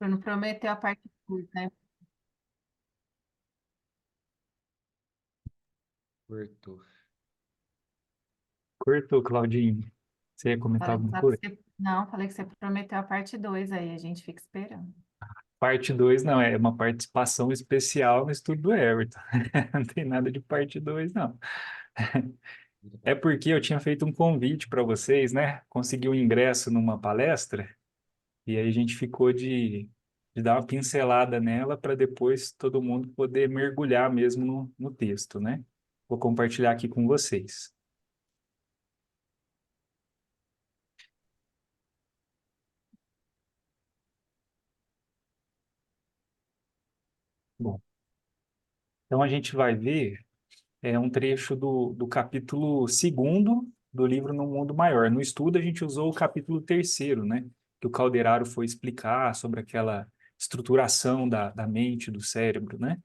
não prometer a parte curta, né? Cortou. Cortou, Claudinho. Você ia comentar Falei alguma pra coisa? você, não, falei que você prometeu a parte 2 aí, a gente fica esperando. Parte 2 não, é uma participação especial no estudo do Everton. Não tem nada de parte 2 não. É porque eu tinha feito um convite para vocês, né? Consegui um ingresso numa palestra, e aí a gente ficou de dar uma pincelada nela para depois todo mundo poder mergulhar mesmo no texto, né? Vou compartilhar aqui com vocês. Bom, então a gente vai ver um trecho do capítulo segundo do livro No Mundo Maior. No estudo, a gente usou o capítulo terceiro, né? Que o Calderaro foi explicar sobre aquela estruturação da mente, do cérebro, né?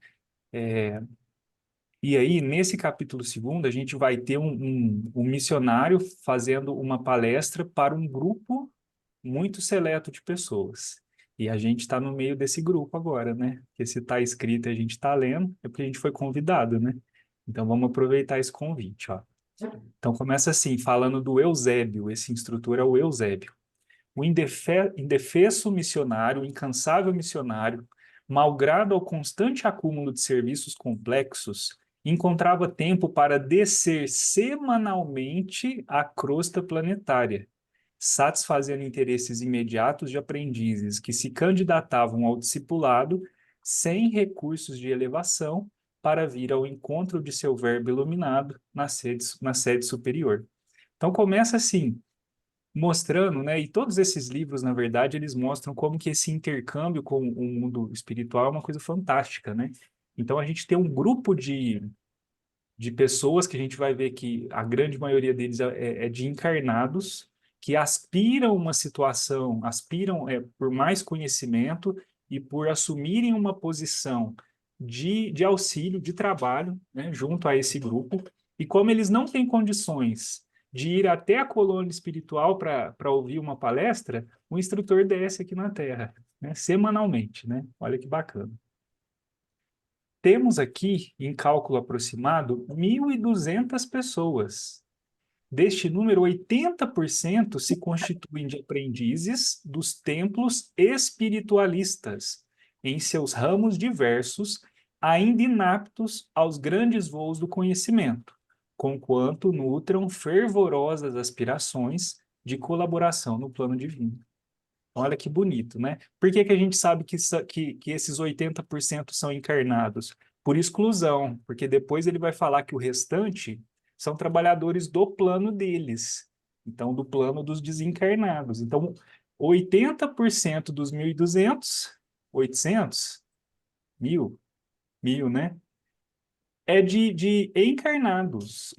E aí, nesse capítulo segundo, a gente vai ter um missionário fazendo uma palestra para um grupo muito seleto de pessoas. E a gente está no meio desse grupo agora, né? Porque se está escrito e a gente está lendo, é porque a gente foi convidado, né? Então vamos aproveitar esse convite, ó. Então começa assim, falando do Eusébio, esse instrutor é o Eusébio. O indefesso missionário, o incansável missionário, malgrado ao constante acúmulo de serviços complexos, encontrava tempo para descer semanalmente a crosta planetária, satisfazendo interesses imediatos de aprendizes que se candidatavam ao discipulado sem recursos de elevação para vir ao encontro de seu verbo iluminado na sede superior. Então começa assim, mostrando, né, e todos esses livros, na verdade, eles mostram como que esse intercâmbio com o mundo espiritual é uma coisa fantástica, né? Então a gente tem um grupo de pessoas que a gente vai ver que a grande maioria deles é de encarnados que aspiram uma situação, aspiram por mais conhecimento e por assumirem uma posição de auxílio, de trabalho, né, junto a esse grupo. E como eles não têm condições de ir até a colônia espiritual para ouvir uma palestra, o instrutor desce aqui na Terra, né, semanalmente, né? Olha que bacana. Temos aqui, em cálculo aproximado, 1.200 pessoas. Deste número, 80% se constituem de aprendizes dos templos espiritualistas, em seus ramos diversos, ainda inaptos aos grandes voos do conhecimento, conquanto nutram fervorosas aspirações de colaboração no plano divino. Olha que bonito, né? Por que que a gente sabe que esses 80% são encarnados? Por exclusão, porque depois ele vai falar que o restante são trabalhadores do plano deles, então do plano dos desencarnados. Então, 80% dos 1.200, 800, mil, mil, né? É de encarnados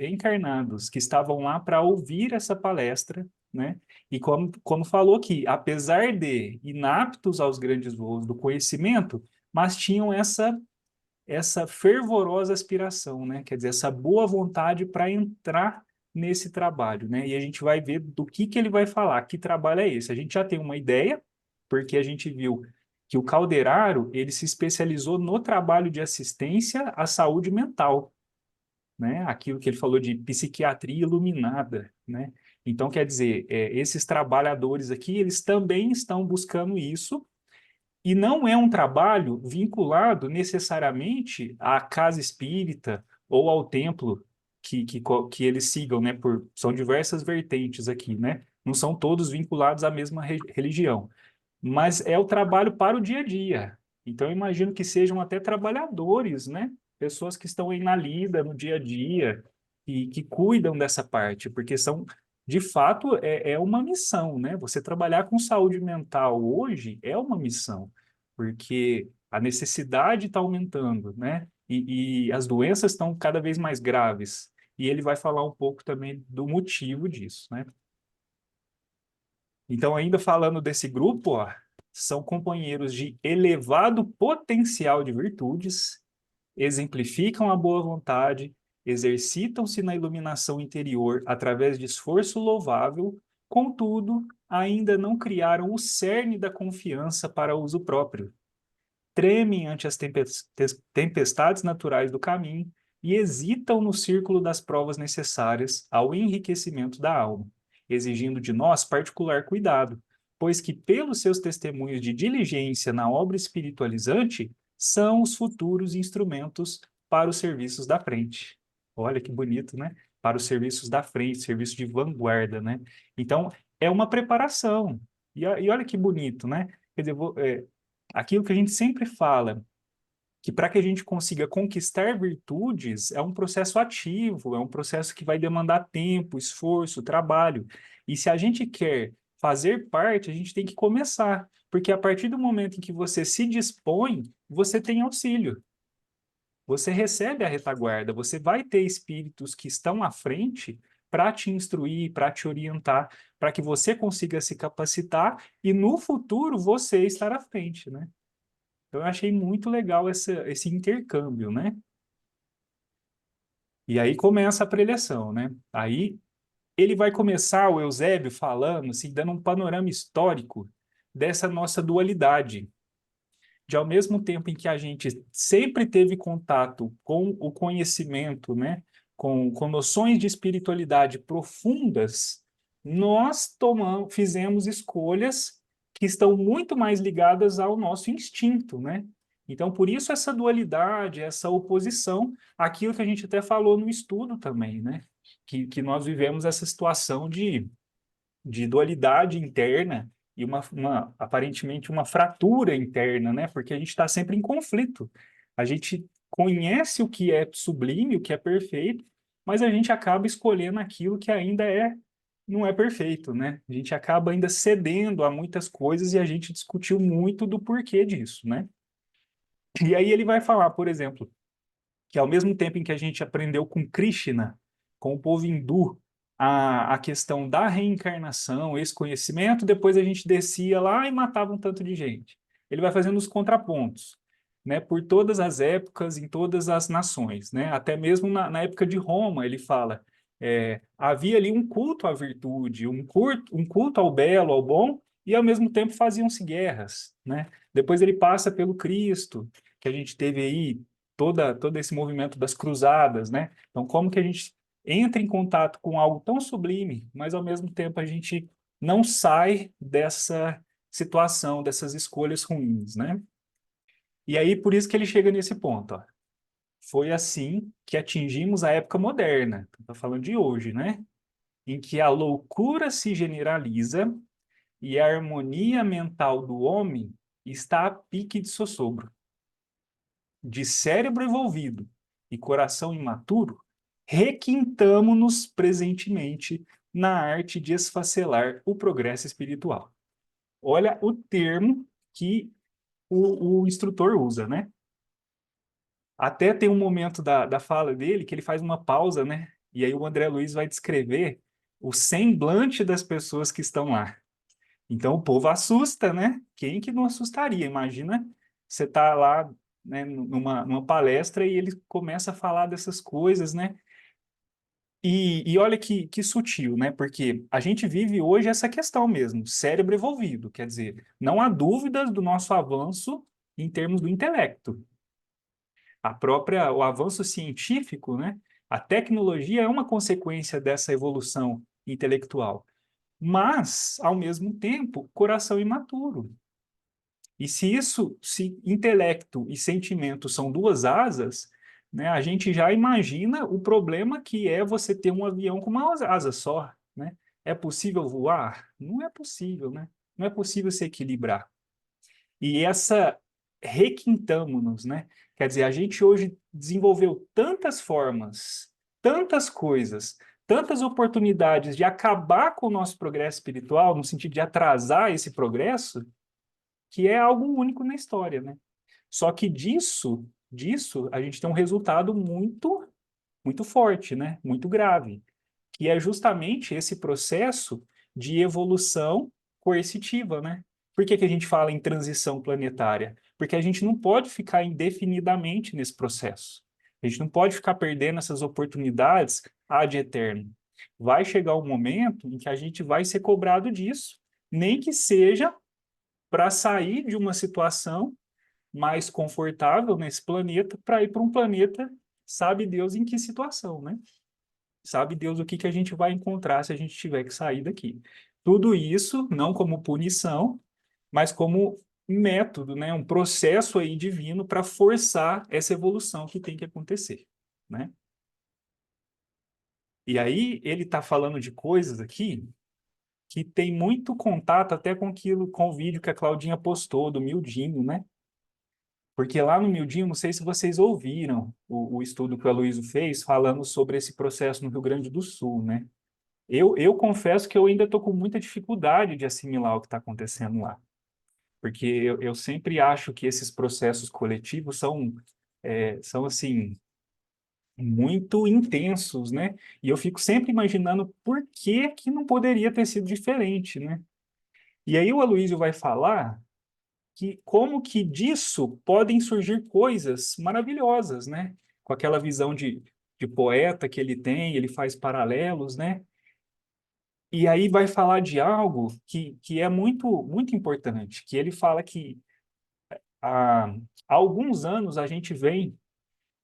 que estavam lá para ouvir essa palestra, né? E como falou aqui, apesar de inaptos aos grandes voos do conhecimento, mas tinham essa fervorosa aspiração, né? Quer dizer, essa boa vontade para entrar nesse trabalho, né? E a gente vai ver do que ele vai falar, que trabalho é esse. A gente já tem uma ideia, porque a gente viu que o Calderaro, ele se especializou no trabalho de assistência à saúde mental, né? Aquilo que ele falou de psiquiatria iluminada, né? Então, quer dizer, esses trabalhadores aqui, eles também estão buscando isso, e não é um trabalho vinculado necessariamente à casa espírita ou ao templo que eles sigam, né? São diversas vertentes aqui, né? Não são todos vinculados à mesma religião, mas é o trabalho para o dia a dia. Então, eu imagino que sejam até trabalhadores, né? Pessoas que estão aí na lida, no dia a dia, e que cuidam dessa parte, porque são, de fato, é uma missão, né? Você trabalhar com saúde mental hoje é uma missão, porque a necessidade está aumentando, né? E as doenças estão cada vez mais graves. E ele vai falar um pouco também do motivo disso, né? Então, ainda falando desse grupo, ó, são companheiros de elevado potencial de virtudes, exemplificam a boa vontade, exercitam-se na iluminação interior através de esforço louvável, contudo, ainda não criaram o cerne da confiança para uso próprio. Tremem ante as tempestades naturais do caminho e hesitam no círculo das provas necessárias ao enriquecimento da alma, exigindo de nós particular cuidado, pois que, pelos seus testemunhos de diligência na obra espiritualizante, são os futuros instrumentos para os serviços da frente. Olha que bonito, né? Para os serviços da frente, serviço de vanguarda, né? Então, é uma preparação. E olha que bonito, né? Quer dizer, aquilo que a gente sempre fala, que para que a gente consiga conquistar virtudes, é um processo ativo, é um processo que vai demandar tempo, esforço, trabalho. E se a gente quer fazer parte, a gente tem que começar, porque a partir do momento em que você se dispõe, você tem auxílio. Você recebe a retaguarda, você vai ter espíritos que estão à frente para te instruir, para te orientar, para que você consiga se capacitar e no futuro você estar à frente, né? Então, eu achei muito legal esse intercâmbio, né? E aí começa a preleção, né? Aí ele vai começar, o Eusébio, falando, assim, dando um panorama histórico dessa nossa dualidade, de ao mesmo tempo em que a gente sempre teve contato com o conhecimento, né, com noções de espiritualidade profundas, nós fizemos escolhas que estão muito mais ligadas ao nosso instinto, né? Então, por isso essa dualidade, essa oposição, aquilo que a gente até falou no estudo também, né? Que nós vivemos essa situação de dualidade interna e aparentemente uma fratura interna, né? Porque a gente está sempre em conflito. A gente conhece o que é sublime, o que é perfeito, mas a gente acaba escolhendo aquilo que ainda não é perfeito, né? A gente acaba ainda cedendo a muitas coisas e a gente discutiu muito do porquê disso, né? E aí ele vai falar, por exemplo, que ao mesmo tempo em que a gente aprendeu com Krishna, com o povo hindu, a questão da reencarnação, esse conhecimento, depois a gente descia lá e matava um tanto de gente. Ele vai fazendo os contrapontos, né, por todas as épocas, em todas as nações, né, até mesmo na época de Roma, ele fala, havia ali um culto à virtude, um culto ao belo, ao bom, e ao mesmo tempo faziam-se guerras, né? Depois ele passa pelo Cristo, que a gente teve aí todo esse movimento das cruzadas, né? Então, como que a gente entra em contato com algo tão sublime, mas ao mesmo tempo a gente não sai dessa situação, dessas escolhas ruins, né? E aí, por isso que ele chega nesse ponto, ó. Foi assim que atingimos a época moderna, estou falando de hoje, né? Em que a loucura se generaliza e a harmonia mental do homem está a pique de sossobro. De cérebro envolvido e coração imaturo, requintamo-nos presentemente na arte de esfacelar o progresso espiritual. Olha o termo que o instrutor usa, né? Até tem um momento da fala dele que ele faz uma pausa, né? E aí o André Luiz vai descrever o semblante das pessoas que estão lá. Então o povo assusta, né? Quem que não assustaria? Imagina você tá lá, né, numa palestra e ele começa a falar dessas coisas, né? E olha que sutil, né? Porque a gente vive hoje essa questão mesmo, cérebro evolvido, quer dizer, não há dúvidas do nosso avanço em termos do intelecto. O avanço científico, né? A tecnologia é uma consequência dessa evolução intelectual, mas, ao mesmo tempo, coração imaturo. E se intelecto e sentimento são duas asas, né, a gente já imagina o problema que é você ter um avião com uma asa só, né? É possível voar? Não é possível, né? Não é possível se equilibrar. E essa requintamo-nos, né? Quer dizer, a gente hoje desenvolveu tantas formas, tantas coisas, tantas oportunidades de acabar com o nosso progresso espiritual, no sentido de atrasar esse progresso, que é algo único na história, né? Só que disso a gente tem um resultado muito, muito forte, né? Muito grave, que é justamente esse processo de evolução coercitiva, né? Por que que a gente fala em transição planetária? Porque a gente não pode ficar indefinidamente nesse processo. A gente não pode ficar perdendo essas oportunidades ad eterno. vai chegar o momento em que a gente vai ser cobrado disso, nem que seja para sair de uma situação mais confortável nesse planeta para ir para um planeta, sabe Deus em que situação, né? Sabe Deus o que que a gente vai encontrar se a gente tiver que sair daqui. Tudo isso não como punição, mas como método, né? Um processo aí divino para forçar essa evolução que tem que acontecer, né? E aí ele está falando de coisas aqui que tem muito contato até com aquilo, com o vídeo que a Claudinha postou do Mildinho, né? Porque lá no Mildinho, não sei se vocês ouviram o estudo que o Aloysio fez falando sobre esse processo no Rio Grande do Sul, né? Eu confesso que eu ainda estou com muita dificuldade de assimilar o que está acontecendo lá. Porque eu sempre acho que esses processos coletivos são assim, muito intensos, né? E eu fico sempre imaginando por que que não poderia ter sido diferente, né? E aí o Aloysio vai falar que como que disso podem surgir coisas maravilhosas, né? Com aquela visão de poeta que ele tem, ele faz paralelos, né? E aí vai falar de algo que é muito importante, que ele fala que há alguns anos a gente vem,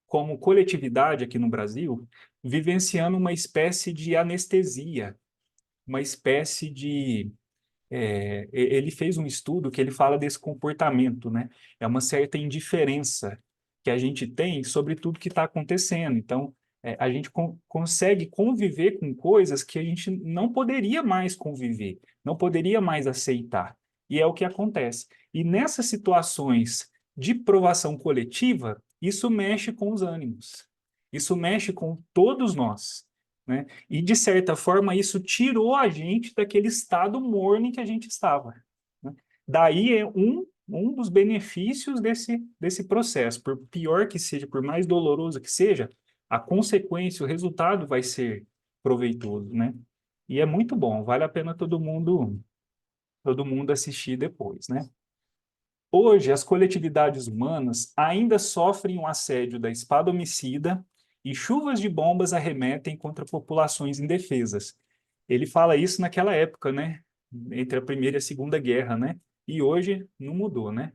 como coletividade aqui no Brasil, vivenciando uma espécie de anestesia, uma espécie de ele fez um estudo que ele fala desse comportamento, né? É uma certa indiferença que a gente tem sobre tudo que está acontecendo. Então, a gente consegue conviver com coisas que a gente não poderia mais conviver, não poderia mais aceitar. E é o que acontece. E nessas situações de provação coletiva, isso mexe com os ânimos. Isso mexe com todos nós, né? E, de certa forma, isso tirou a gente daquele estado morno em que a gente estava, né? Daí é um dos benefícios desse processo. Por pior que seja, por mais doloroso que seja, a consequência, o resultado vai ser proveitoso, né? E é muito bom, vale a pena todo mundo assistir depois, né? Hoje, as coletividades humanas ainda sofrem um assédio da espada homicida e chuvas de bombas arremetem contra populações indefesas. Ele fala isso naquela época, né? Entre a Primeira e a Segunda Guerra, né? E hoje não mudou, né?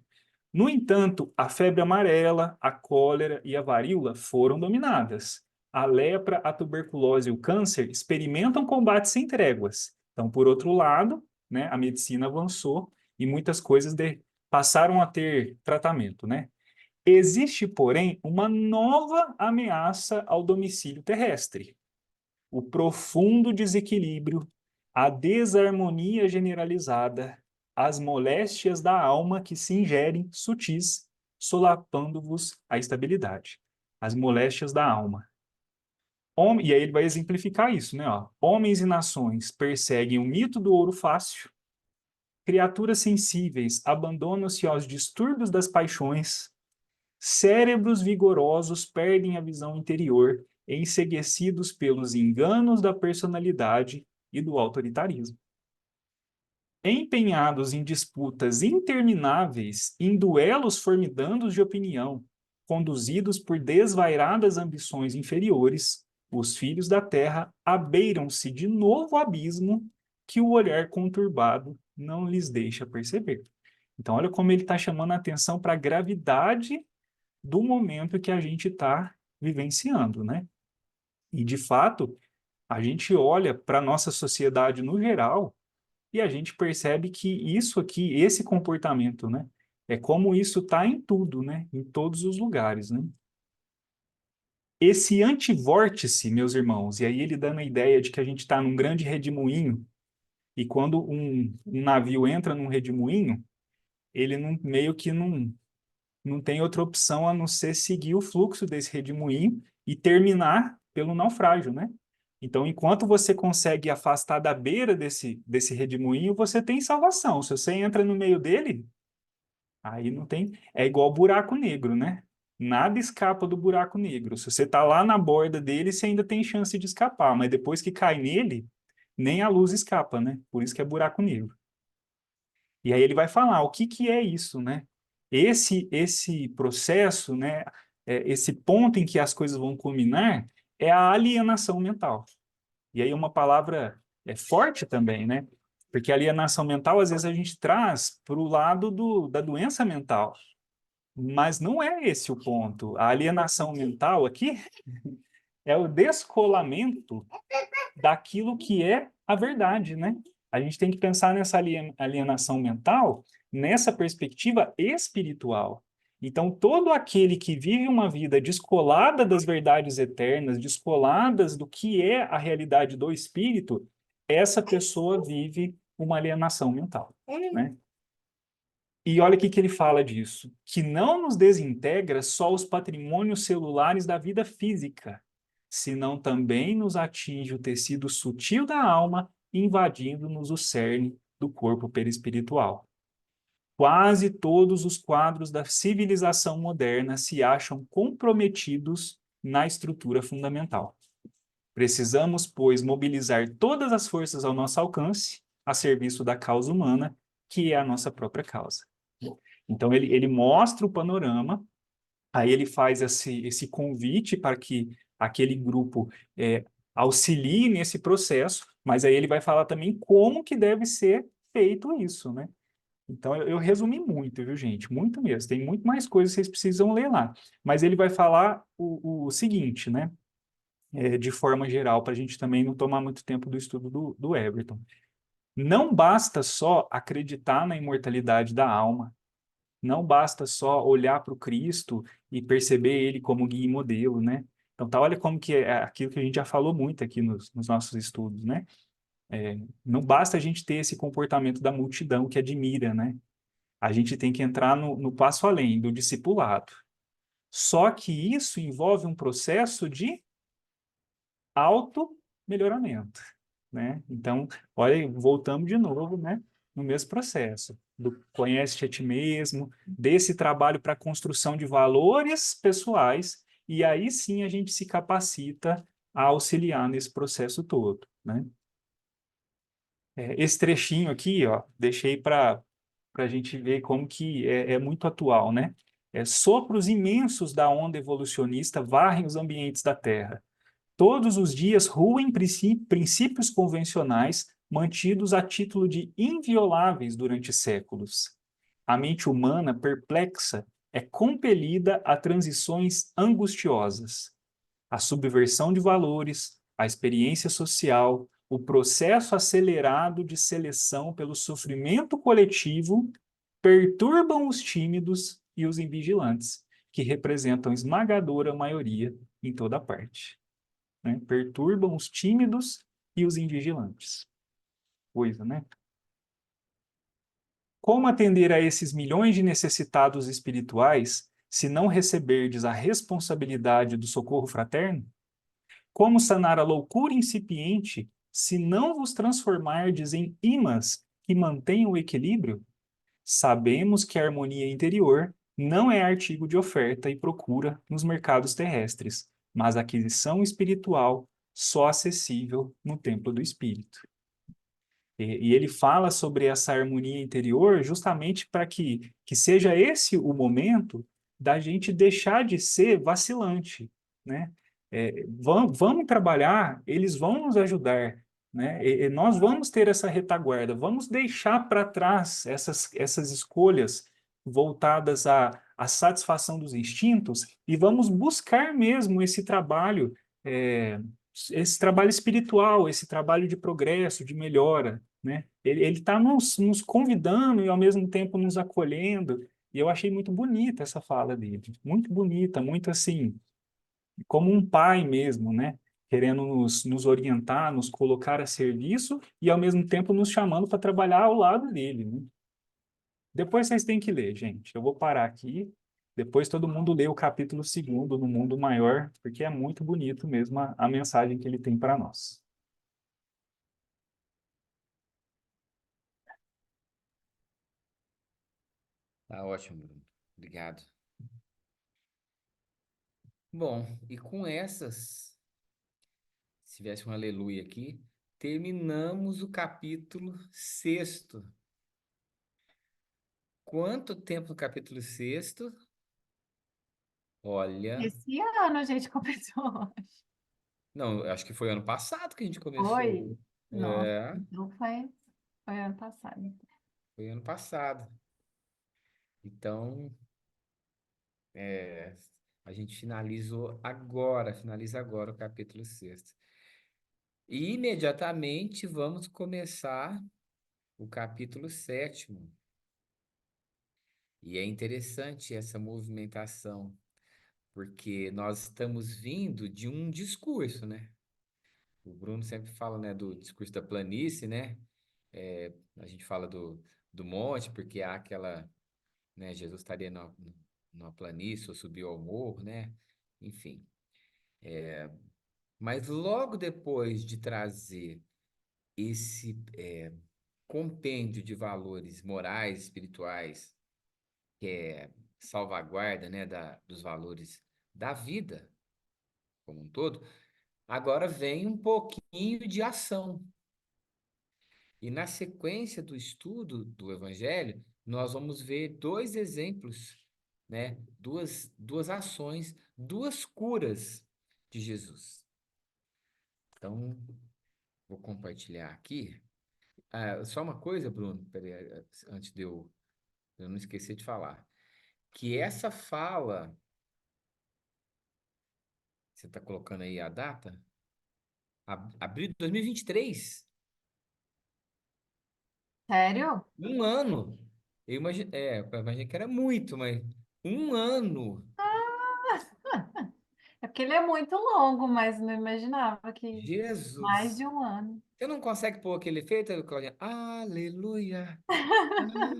No entanto, a febre amarela, a cólera e a varíola foram dominadas. A lepra, a tuberculose e o câncer experimentam combates sem tréguas. Então, por outro lado, né, a medicina avançou e muitas coisas passaram a ter tratamento, né? Existe, porém, uma nova ameaça ao domicílio terrestre: o profundo desequilíbrio, a desarmonia generalizada, as moléstias da alma que se ingerem sutis, solapando-vos a estabilidade. As moléstias da alma. E aí ele vai exemplificar isso, né? Ó. Homens e nações perseguem o mito do ouro fácil, criaturas sensíveis abandonam-se aos distúrbios das paixões, cérebros vigorosos perdem a visão interior, enceguecidos pelos enganos da personalidade e do autoritarismo. Empenhados em disputas intermináveis, em duelos formidandos de opinião, conduzidos por desvairadas ambições inferiores, os filhos da terra abeiram-se de novo abismo que o olhar conturbado não lhes deixa perceber. Então, olha como ele está chamando a atenção para a gravidade do momento que a gente está vivenciando, né? E, de fato, a gente olha para a nossa sociedade no geral e a gente percebe que isso aqui, esse comportamento, né? É como isso está em tudo, né? Em todos os lugares, né? Esse antivórtice, meus irmãos, e aí ele dando a ideia de que a gente está num grande redemoinho, e quando um navio entra num redemoinho, ele não, meio que não tem outra opção a não ser seguir o fluxo desse redemoinho e terminar pelo naufrágio, né? Então, enquanto você consegue afastar da beira desse redemoinho, você tem salvação. Se você entra no meio dele, aí não tem. É igual buraco negro, né? Nada escapa do buraco negro. Se você está lá na borda dele, você ainda tem chance de escapar, mas depois que cai nele, nem a luz escapa, né? Por isso que é buraco negro. E aí ele vai falar o que é isso, né? Esse processo, né? Esse ponto em que as coisas vão culminar é a alienação mental. E aí uma palavra forte também, né? Porque a alienação mental, às vezes, a gente traz para o lado da doença mental. Mas não é esse o ponto. A alienação mental aqui é o descolamento daquilo que é a verdade, né? A gente tem que pensar nessa alienação mental nessa perspectiva espiritual. Então, todo aquele que vive uma vida descolada das verdades eternas, descoladas do que é a realidade do espírito, essa pessoa vive uma alienação mental, né? E olha o que ele fala disso, que não nos desintegra só os patrimônios celulares da vida física, senão também nos atinge o tecido sutil da alma, invadindo-nos o cerne do corpo perispiritual. Quase todos os quadros da civilização moderna se acham comprometidos na estrutura fundamental. Precisamos, pois, mobilizar todas as forças ao nosso alcance, a serviço da causa humana, que é a nossa própria causa. Então, ele mostra o panorama, aí ele faz esse convite para que aquele grupo auxilie nesse processo, mas aí ele vai falar também como que deve ser feito isso, né? Então, eu resumi muito, viu, gente? Muito mesmo. Tem muito mais coisas que vocês precisam ler lá. Mas ele vai falar o seguinte, né? De forma geral, para a gente também não tomar muito tempo do estudo do Everton. Não basta só acreditar na imortalidade da alma, não basta só olhar para o Cristo e perceber ele como guia e modelo, né? Então, tá, olha como que é aquilo que a gente já falou muito aqui nos nossos estudos, né? Não basta a gente ter esse comportamento da multidão que admira, né? A gente tem que entrar no passo além, do discipulado. Só que isso envolve um processo de auto-melhoramento, né? Então, olha, voltamos de novo, né? No mesmo processo, do conhece-te a ti mesmo, desse trabalho para a construção de valores pessoais, e aí sim a gente se capacita a auxiliar nesse processo todo, né? Esse trechinho aqui, ó, deixei para a gente ver como que é muito atual, né? Sopros imensos da onda evolucionista varrem os ambientes da Terra. Todos os dias ruem princípios convencionais mantidos a título de invioláveis durante séculos. A mente humana, perplexa, é compelida a transições angustiosas. A subversão de valores, a experiência social, o processo acelerado de seleção pelo sofrimento coletivo perturbam os tímidos e os invigilantes, que representam esmagadora maioria em toda parte, né? Perturbam os tímidos e os invigilantes. Coisa, né? Como atender a esses milhões de necessitados espirituais se não receberdes a responsabilidade do socorro fraterno? Como sanar a loucura incipiente se não vos transformardes em imãs que mantenham o equilíbrio? Sabemos que a harmonia interior não é artigo de oferta e procura nos mercados terrestres, mas aquisição espiritual só acessível no templo do espírito. E ele fala sobre essa harmonia interior justamente para que seja esse o momento da gente deixar de ser vacilante, né? Vamos trabalhar, eles vão nos ajudar, né? E nós vamos ter essa retaguarda, vamos deixar para trás essas escolhas voltadas à satisfação dos instintos e vamos buscar mesmo é, esse trabalho espiritual, esse trabalho de progresso, de melhora, né? Ele está nos convidando e ao mesmo tempo nos acolhendo. E eu achei muito bonita essa fala dele, muito bonita, muito assim, como um pai mesmo, né? Querendo nos orientar, nos colocar a serviço e ao mesmo tempo nos chamando para trabalhar ao lado dele, né? Depois vocês têm que ler, gente. Eu vou parar aqui. Depois todo mundo lê o capítulo segundo no Mundo Maior, porque é muito bonito mesmo a mensagem que ele tem para nós. Tá ótimo, Bruno. Obrigado. Bom, e com essas, se tivesse um aleluia aqui, terminamos o capítulo sexto. Quanto tempo no capítulo sexto? Olha, Esse ano a gente começou. Não, eu acho que foi ano passado que a gente Foi? começou. Nossa, É, então foi ano passado. foi ano passado. Então, é, a gente finaliza agora o capítulo 6. E imediatamente vamos começar o capítulo 7. E é interessante essa movimentação, porque nós estamos vindo de um discurso, né? O Bruno sempre fala, né, do discurso da planície, né? A gente fala do monte, porque há aquela, né, Jesus estaria numa planície ou subiu ao morro, né? Enfim. Mas logo depois de trazer esse compêndio de valores morais, espirituais, que é salvaguarda, né, dos valores da vida como um todo, agora vem um pouquinho de ação. E na sequência do estudo do Evangelho, nós vamos ver dois exemplos, né, duas ações, duas curas de Jesus. Então, vou compartilhar aqui. Ah, só uma coisa, Bruno, peraí, antes de eu não esquecer de falar, que essa fala, você está colocando aí a data? Abril de 2023, Sério? um ano. Eu imaginei que era muito, mas um ano. É porque ele é muito longo, mas não imaginava que mais Jesus. de um ano. Você não consegue pôr aquele efeito, Claudinha? Aleluia. Ah,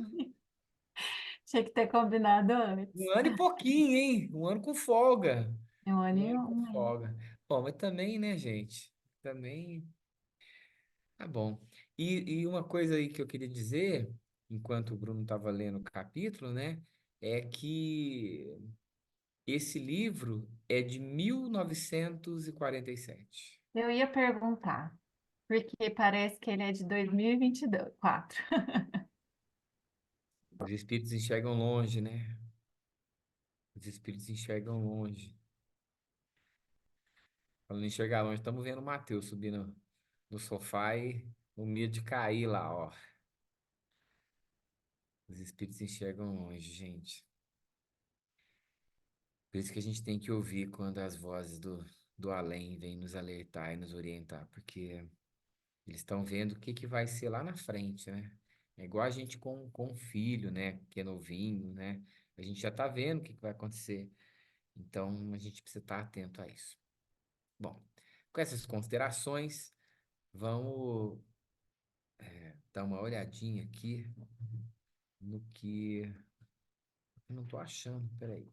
Tinha que ter combinado um antes. ano e pouquinho, hein? Um ano com folga. É um ano Um e ano com um mês. folga. Bom, mas também, né, gente? Também tá bom. E uma coisa aí que eu queria dizer, enquanto o Bruno estava lendo o capítulo, né, é que esse livro é de 1947. Eu ia perguntar, porque parece que ele é de 2024. Os espíritos enxergam longe, né? Os espíritos enxergam longe. Falando em enxergar longe, estamos vendo o Matheus subindo no sofá e o medo de cair lá, ó. Os espíritos enxergam longe, gente. Por isso que a gente tem que ouvir quando as vozes do além vêm nos alertar e nos orientar, porque eles estão vendo o que que vai ser lá na frente, né? É igual a gente com o filho, né? Que é novinho, né? A gente já está vendo o que que vai acontecer. Então, a gente precisa estar atento a isso. Bom, com essas considerações, vamos dar uma olhadinha aqui no que eu não estou achando. Peraí.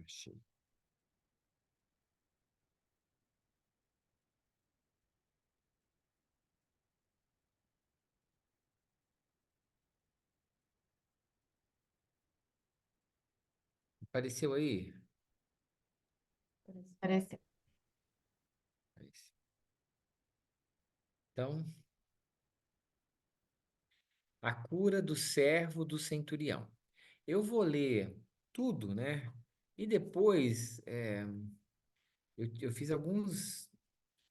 Achei. Apareceu aí? Parece. Apareceu. Então, a cura do servo do centurião. Eu vou ler tudo, né? E depois eu fiz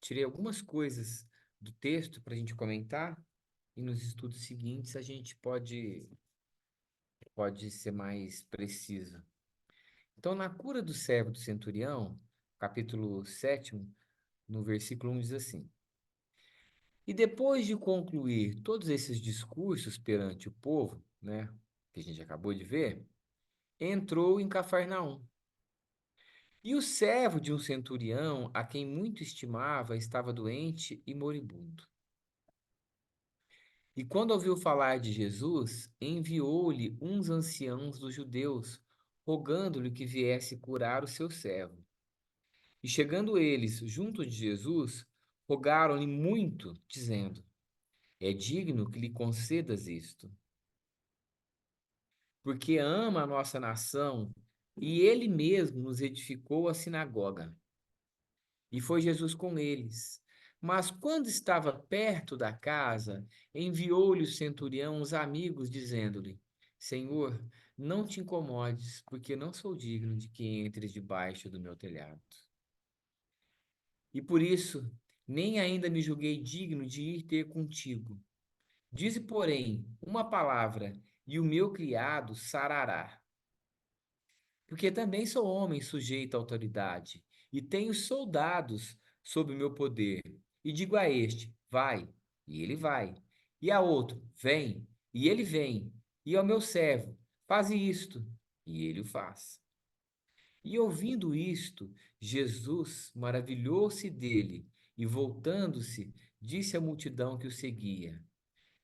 tirei algumas coisas do texto para a gente comentar, e nos estudos seguintes a gente pode ser mais preciso. Então, na cura do servo do centurião, capítulo 7, no versículo 1 diz assim: E depois de concluir todos esses discursos perante o povo, né, que a gente acabou de ver, entrou em Cafarnaum. E o servo de um centurião, a quem muito estimava, estava doente e moribundo. E quando ouviu falar de Jesus, enviou-lhe uns anciãos dos judeus, rogando-lhe que viesse curar o seu servo. E chegando eles junto de Jesus, rogaram-lhe muito, dizendo: É digno que lhe concedas isto, porque ama a nossa nação e ele mesmo nos edificou a sinagoga. E foi Jesus com eles. Mas quando estava perto da casa, enviou-lhe o centurião uns amigos, dizendo-lhe: Senhor, não te incomodes, porque não sou digno de que entres debaixo do meu telhado. E por isso, nem ainda me julguei digno de ir ter contigo. Dize, porém, uma palavra, e o meu criado sarará. Porque também sou homem sujeito à autoridade, e tenho soldados sob o meu poder. E digo a este: vai, e ele vai. E a outro: vem, e ele vem. E ao meu servo: faze isto, e ele o faz. E ouvindo isto, Jesus maravilhou-se dele, e voltando-se, disse à multidão que o seguia: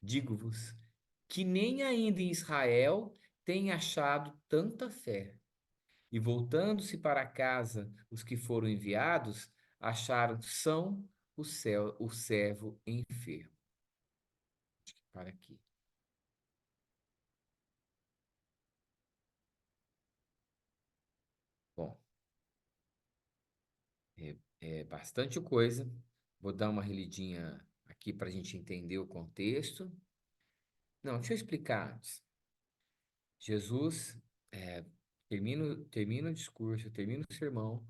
digo-vos que nem ainda em Israel tem achado tanta fé. E voltando-se para casa, os que foram enviados acharam são o servo enfermo. Para aqui. Bom, é bastante coisa. Vou dar uma relidinha aqui para a gente entender o contexto. Não, deixa eu explicar antes. Jesus termina o discurso, termina o sermão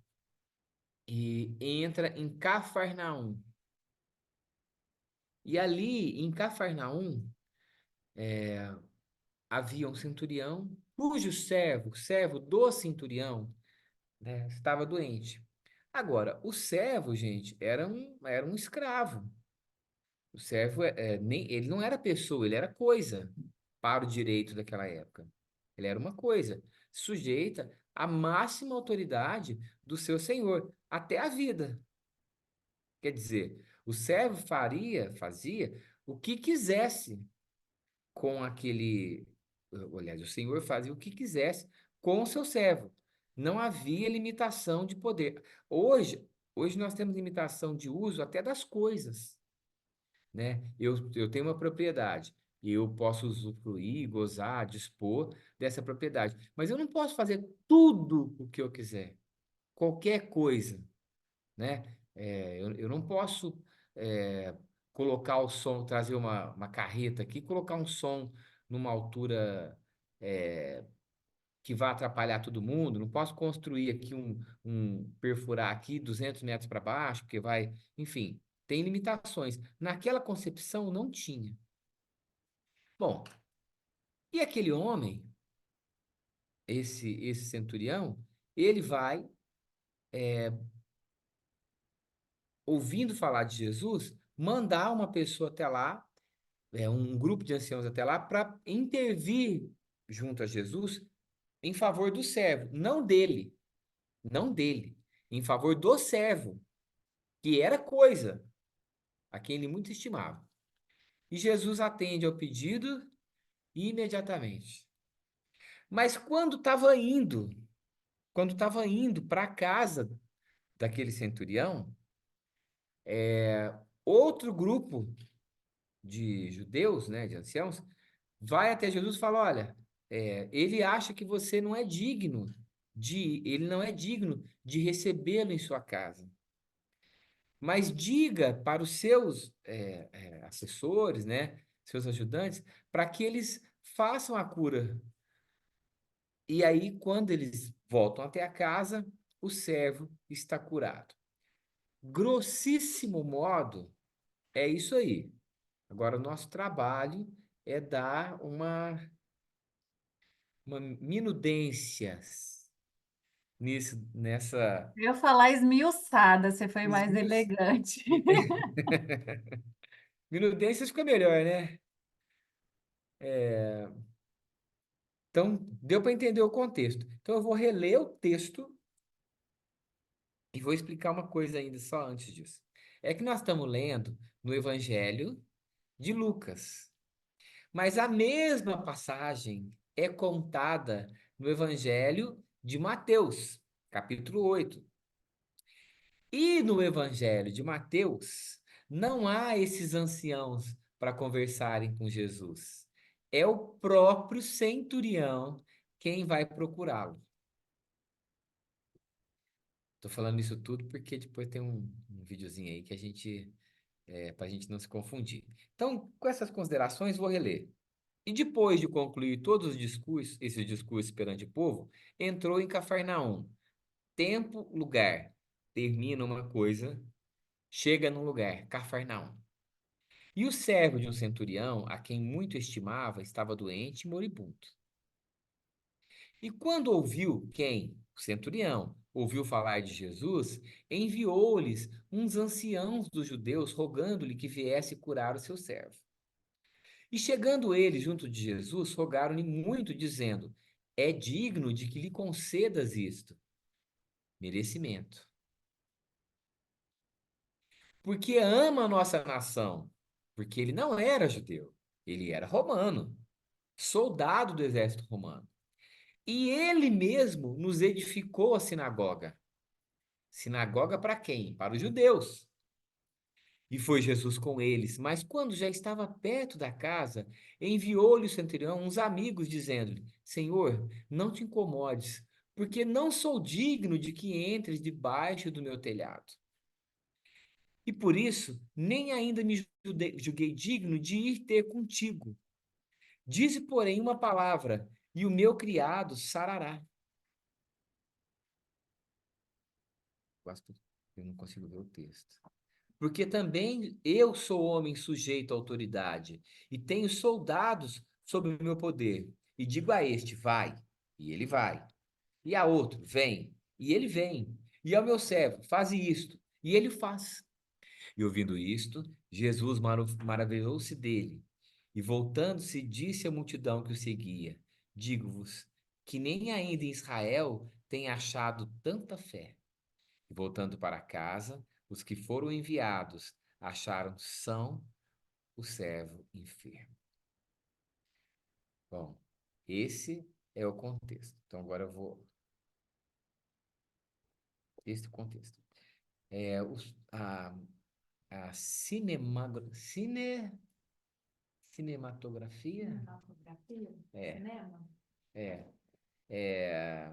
e entra em Cafarnaum. E ali, em Cafarnaum, havia um centurião cujo servo do centurião, né, estava doente. Agora, o servo, gente, era um escravo. O servo, ele não era pessoa, ele era coisa para o direito daquela época. Ele era uma coisa sujeita à máxima autoridade do seu senhor, até a vida. Quer dizer, o servo fazia o que quisesse com aquele. Aliás, o senhor fazia o que quisesse com o seu servo. Não havia limitação de poder. Hoje nós temos limitação de uso até das coisas, né? Eu tenho uma propriedade e eu posso usufruir, gozar, dispor dessa propriedade. Mas eu não posso fazer tudo o que eu quiser, qualquer coisa, né? Eu não posso é, colocar o som, trazer uma carreta aqui, colocar um som numa altura é, que vai atrapalhar todo mundo. Não posso construir aqui perfurar aqui 200 metros para baixo, porque vai, enfim, tem limitações. Naquela concepção não tinha. Bom, e aquele homem, esse centurião, ele vai ouvindo falar de Jesus, mandar uma pessoa até lá, um grupo de anciãos até lá, para intervir junto a Jesus em favor do servo, não dele, em favor do servo, que era coisa a quem ele muito estimava. E Jesus atende ao pedido imediatamente. Mas quando estava indo para a casa daquele centurião, outro grupo de judeus, né, de anciãos, vai até Jesus e fala: olha, ele acha que você não é digno ele não é digno de recebê-lo em sua casa. Mas diga para os seus assessores, né, seus ajudantes, para que eles façam a cura. E aí, quando eles voltam até a casa, o servo está curado. Grossíssimo modo, é isso aí. Agora, o nosso trabalho é dar uma minudências nessa Eu ia falar esmiuçada, você foi mais esmiuç- elegante. minudências fica melhor, né? Então, deu para entender o contexto. Então, eu vou reler o texto e vou explicar uma coisa ainda só antes disso. É que nós estamos lendo no Evangelho de Lucas, mas a mesma passagem é contada no Evangelho de Mateus, capítulo 8. E no Evangelho de Mateus, não há esses anciãos para conversarem com Jesus. É o próprio centurião quem vai procurá-lo. Estou falando isso tudo porque depois tem um videozinho aí que para a gente não se confundir. Então, com essas considerações, vou reler. E depois de concluir todos os discursos, esses discursos perante o povo, entrou em Cafarnaum. Tempo, lugar. Termina uma coisa, chega num lugar, Cafarnaum. E o servo de um centurião, a quem muito estimava, estava doente e moribundo. E quando ouviu quem? O centurião, ouviu falar de Jesus, enviou-lhes uns anciãos dos judeus, rogando-lhe que viesse curar o seu servo. E chegando eles junto de Jesus, rogaram-lhe muito, dizendo: É digno de que lhe concedas isto. Merecimento. Porque ama a nossa nação. Porque ele não era judeu, ele era romano, soldado do exército romano. E ele mesmo nos edificou a sinagoga. Sinagoga para quem? Para os judeus. E foi Jesus com eles. Mas quando já estava perto da casa, enviou-lhe o centurião uns amigos, dizendo-lhe: Senhor, não te incomodes, porque não sou digno de que entres debaixo do meu telhado. E por isso, nem ainda me julguei digno de ir ter contigo. Dize, porém, uma palavra, e o meu criado sarará. Eu não consigo ver o texto. Porque também eu sou homem sujeito à autoridade, e tenho soldados sob o meu poder. E digo a este, vai, e ele vai. E a outro, vem, e ele vem. E ao meu servo, faze isto, e ele faz. E ouvindo isto, Jesus maravilhou-se dele. E voltando-se, disse à multidão que o seguia: Digo-vos que nem ainda em Israel tem achado tanta fé. E voltando para casa, os que foram enviados acharam são o servo enfermo. Bom, esse é o contexto. Então agora eu vou. Este contexto. É, a cinematografia? Cinematografia? É, Cinema? é, é,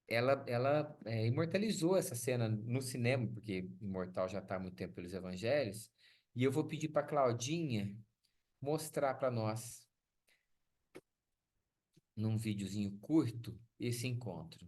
ela imortalizou essa cena no cinema, porque imortal já está há muito tempo pelos evangelhos, e eu vou pedir para Claudinha mostrar para nós, num videozinho curto, esse encontro.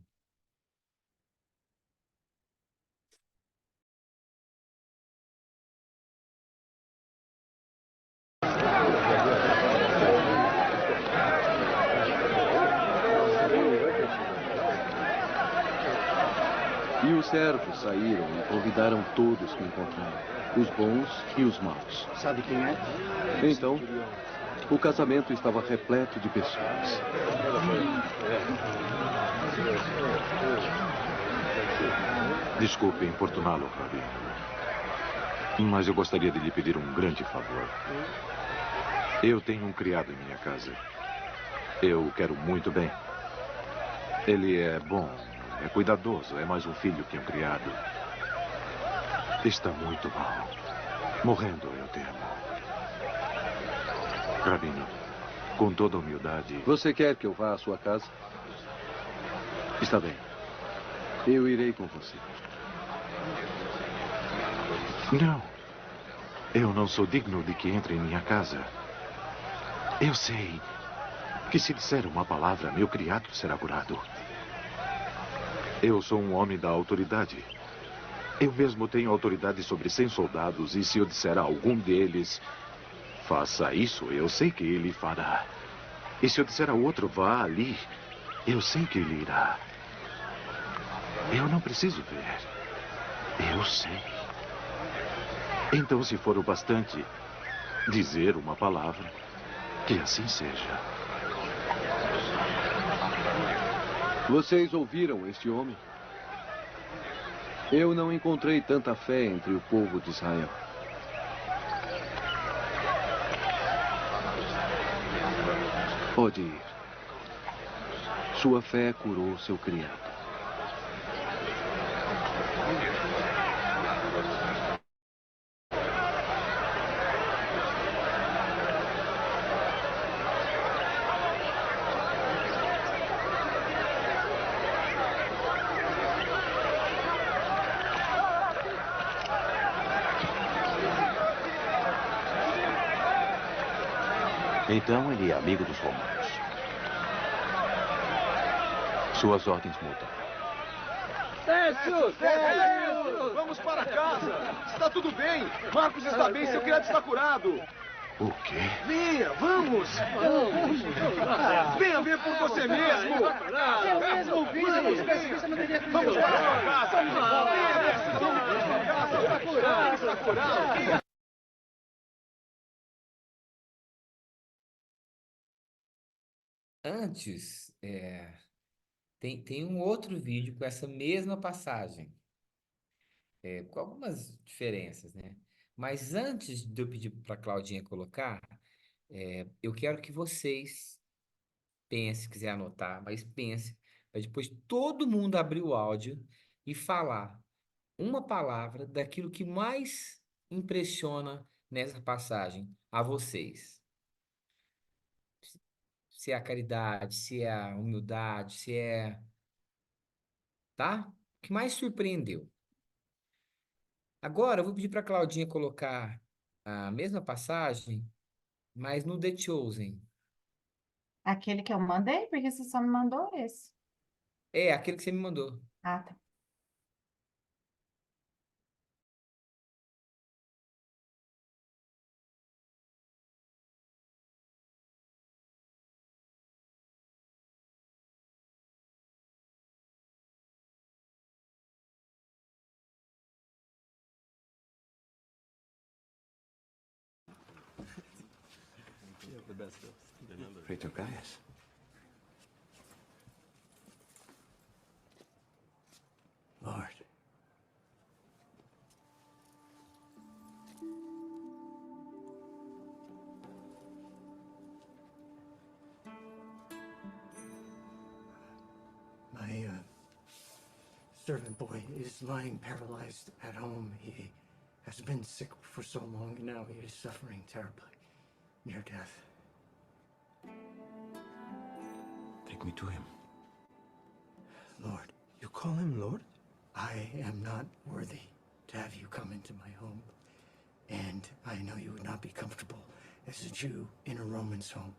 E os servos saíram e convidaram todos que encontraram, os bons e os maus. Sabe quem é? Então, o casamento estava repleto de pessoas. Desculpe importuná-lo, Rabi. Mas eu gostaria de lhe pedir um grande favor. Eu tenho um criado em minha casa. Eu o quero muito bem. Ele é bom, é cuidadoso, é mais um filho que um criado. Está muito mal. Morrendo, eu temo. Rabino, com toda humildade... Você quer que eu vá à sua casa? Está bem. Eu irei com você. Não. Eu não sou digno de que entre em minha casa. Eu sei que se disser uma palavra, meu criado será curado. Eu sou um homem da autoridade. Eu mesmo tenho autoridade sobre 100 soldados e se eu disser a algum deles, faça isso, eu sei que ele fará. E se eu disser a outro, vá ali, eu sei que ele irá. Eu não preciso ver. Eu sei. Então, se for o bastante dizer uma palavra, que assim seja. Vocês ouviram este homem? Eu não encontrei tanta fé entre o povo de Israel. Pode ir. Sua fé curou seu criado. Então ele é amigo dos romanos. Suas ordens mudam. Décio! Vamos para casa! Está tudo bem! Marcos está bem, seu criado está curado! O quê? Venha, vamos! Venha ver por você mesmo! Eu mesmo vi! Vamos para sua casa! Vamos para sua casa! Está curado! Está curado! Antes, tem um outro vídeo com essa mesma passagem, com algumas diferenças, né? Mas antes de eu pedir para a Claudinha colocar, eu quero que vocês pensem, se quiser anotar, mas pense, para depois todo mundo abrir o áudio e falar uma palavra daquilo que mais impressiona nessa passagem a vocês. Se é a caridade, se é a humildade, se é, tá? O que mais surpreendeu? Agora eu vou pedir para a Claudinha colocar a mesma passagem, mas no The Chosen. Aquele que eu mandei, porque você só me mandou esse. É, aquele que você me mandou. Ah, tá. Praetor Gaius. Lord. My servant boy is lying paralyzed at home. He has been sick for so long, and now he is suffering terribly, near death. Take me to him. Lord, you call him Lord? I am not worthy to have you come into my home, and I know you would not be comfortable as a Jew in a Roman's home.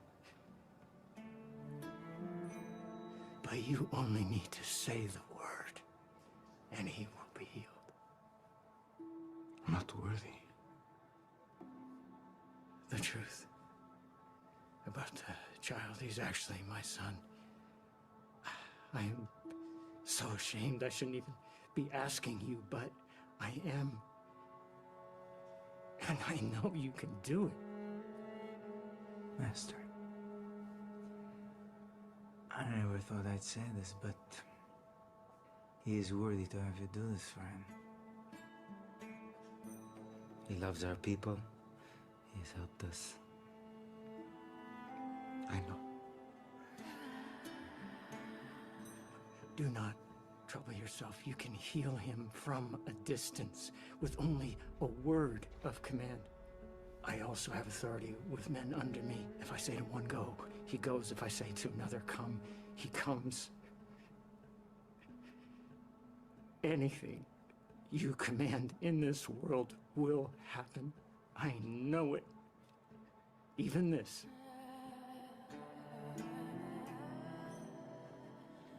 But you only need to say the word, and he will be healed. I'm not worthy. The truth about the child, he's actually my son. I am so ashamed I shouldn't even be asking you, but I am. And I know you can do it. Master, I never thought I'd say this, but he is worthy to have you do this for him. He loves our people. He has helped us. I know. Do not trouble yourself. You can heal him from a distance with only a word of command. I also have authority with men under me. If I say to one, go, he goes. If I say to another, come, he comes. Anything you command in this world will happen. I know it. Even this.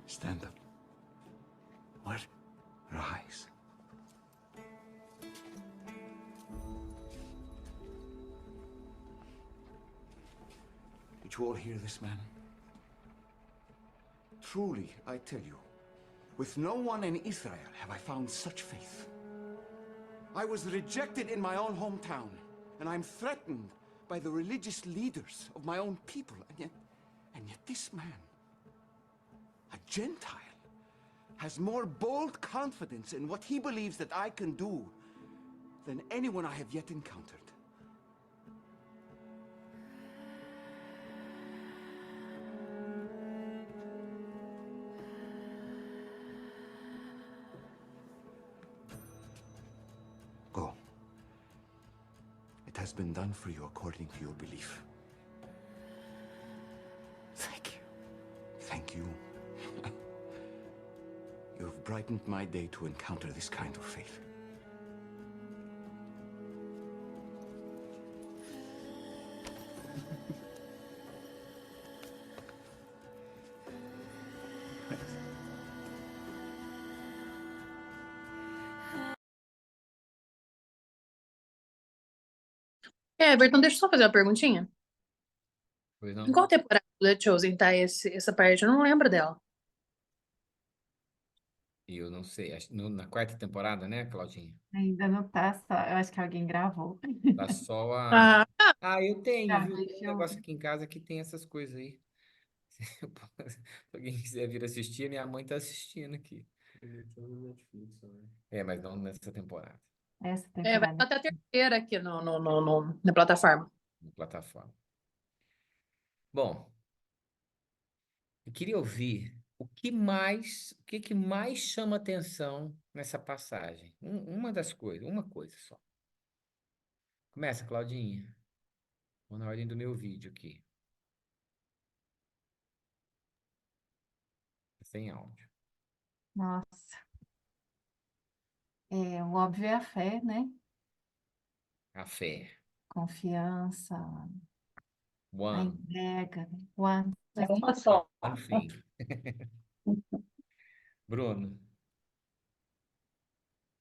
Stand up. What? Rise. Did you all hear this, man? Truly, I tell you, with no one in Israel have I found such faith. I was rejected in my own hometown, and I'm threatened by the religious leaders of my own people, and yet this man, a Gentile, has more bold confidence in what he believes that I can do than anyone I have yet encountered. Go. It has been done for you according to your belief. Thank you. Thank you. You have brightened my day to encounter this kind of faith. Everton, deixa eu só fazer uma perguntinha. Pois Em não? qual temporada do The Chosen tá essa parte? Eu não lembro dela. E eu não sei. Na quarta temporada, né, Claudinha? Ainda não tá só. Eu acho que alguém gravou. Tá só a. Ah, Ah, eu tenho, Já viu? Tem um deixa negócio eu. aqui em casa que tem essas coisas aí. Se alguém quiser vir assistir, minha mãe tá assistindo aqui. É, mas não nessa temporada, Essa vai temporada. até a terceira aqui na plataforma. na plataforma. Bom, eu queria ouvir o que que mais chama atenção nessa passagem. Uma das coisas, uma coisa só. Começa, Claudinha. Vou na ordem do meu vídeo aqui. Sem áudio. Nossa. O óbvio é a fé, né? A fé. Confiança, a One. entrega, né? One. É uma só. Enfim. Bruno,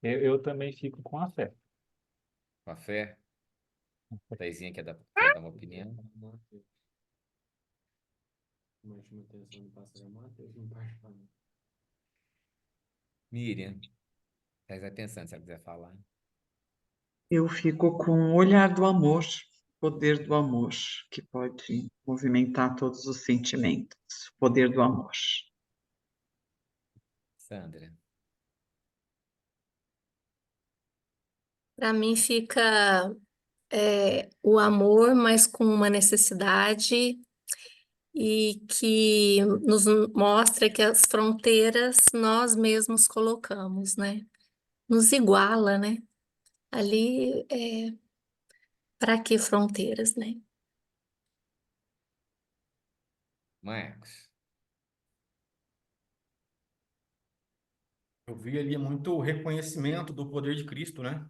Eu também fico com a fé. com a fé. Taizinha quer dar uma opinião? Miriam, presta atenção se ela quiser falar. Eu fico com o olhar do amor, poder do amor, que pode movimentar todos os sentimentos. Poder do amor. Sandra, Para mim fica o amor, mas com uma necessidade e que nos mostra que as fronteiras nós mesmos colocamos, né? Nos iguala, né? Ali, para que fronteiras, né? Marcos, Eu vi ali muito reconhecimento do poder de Cristo, né?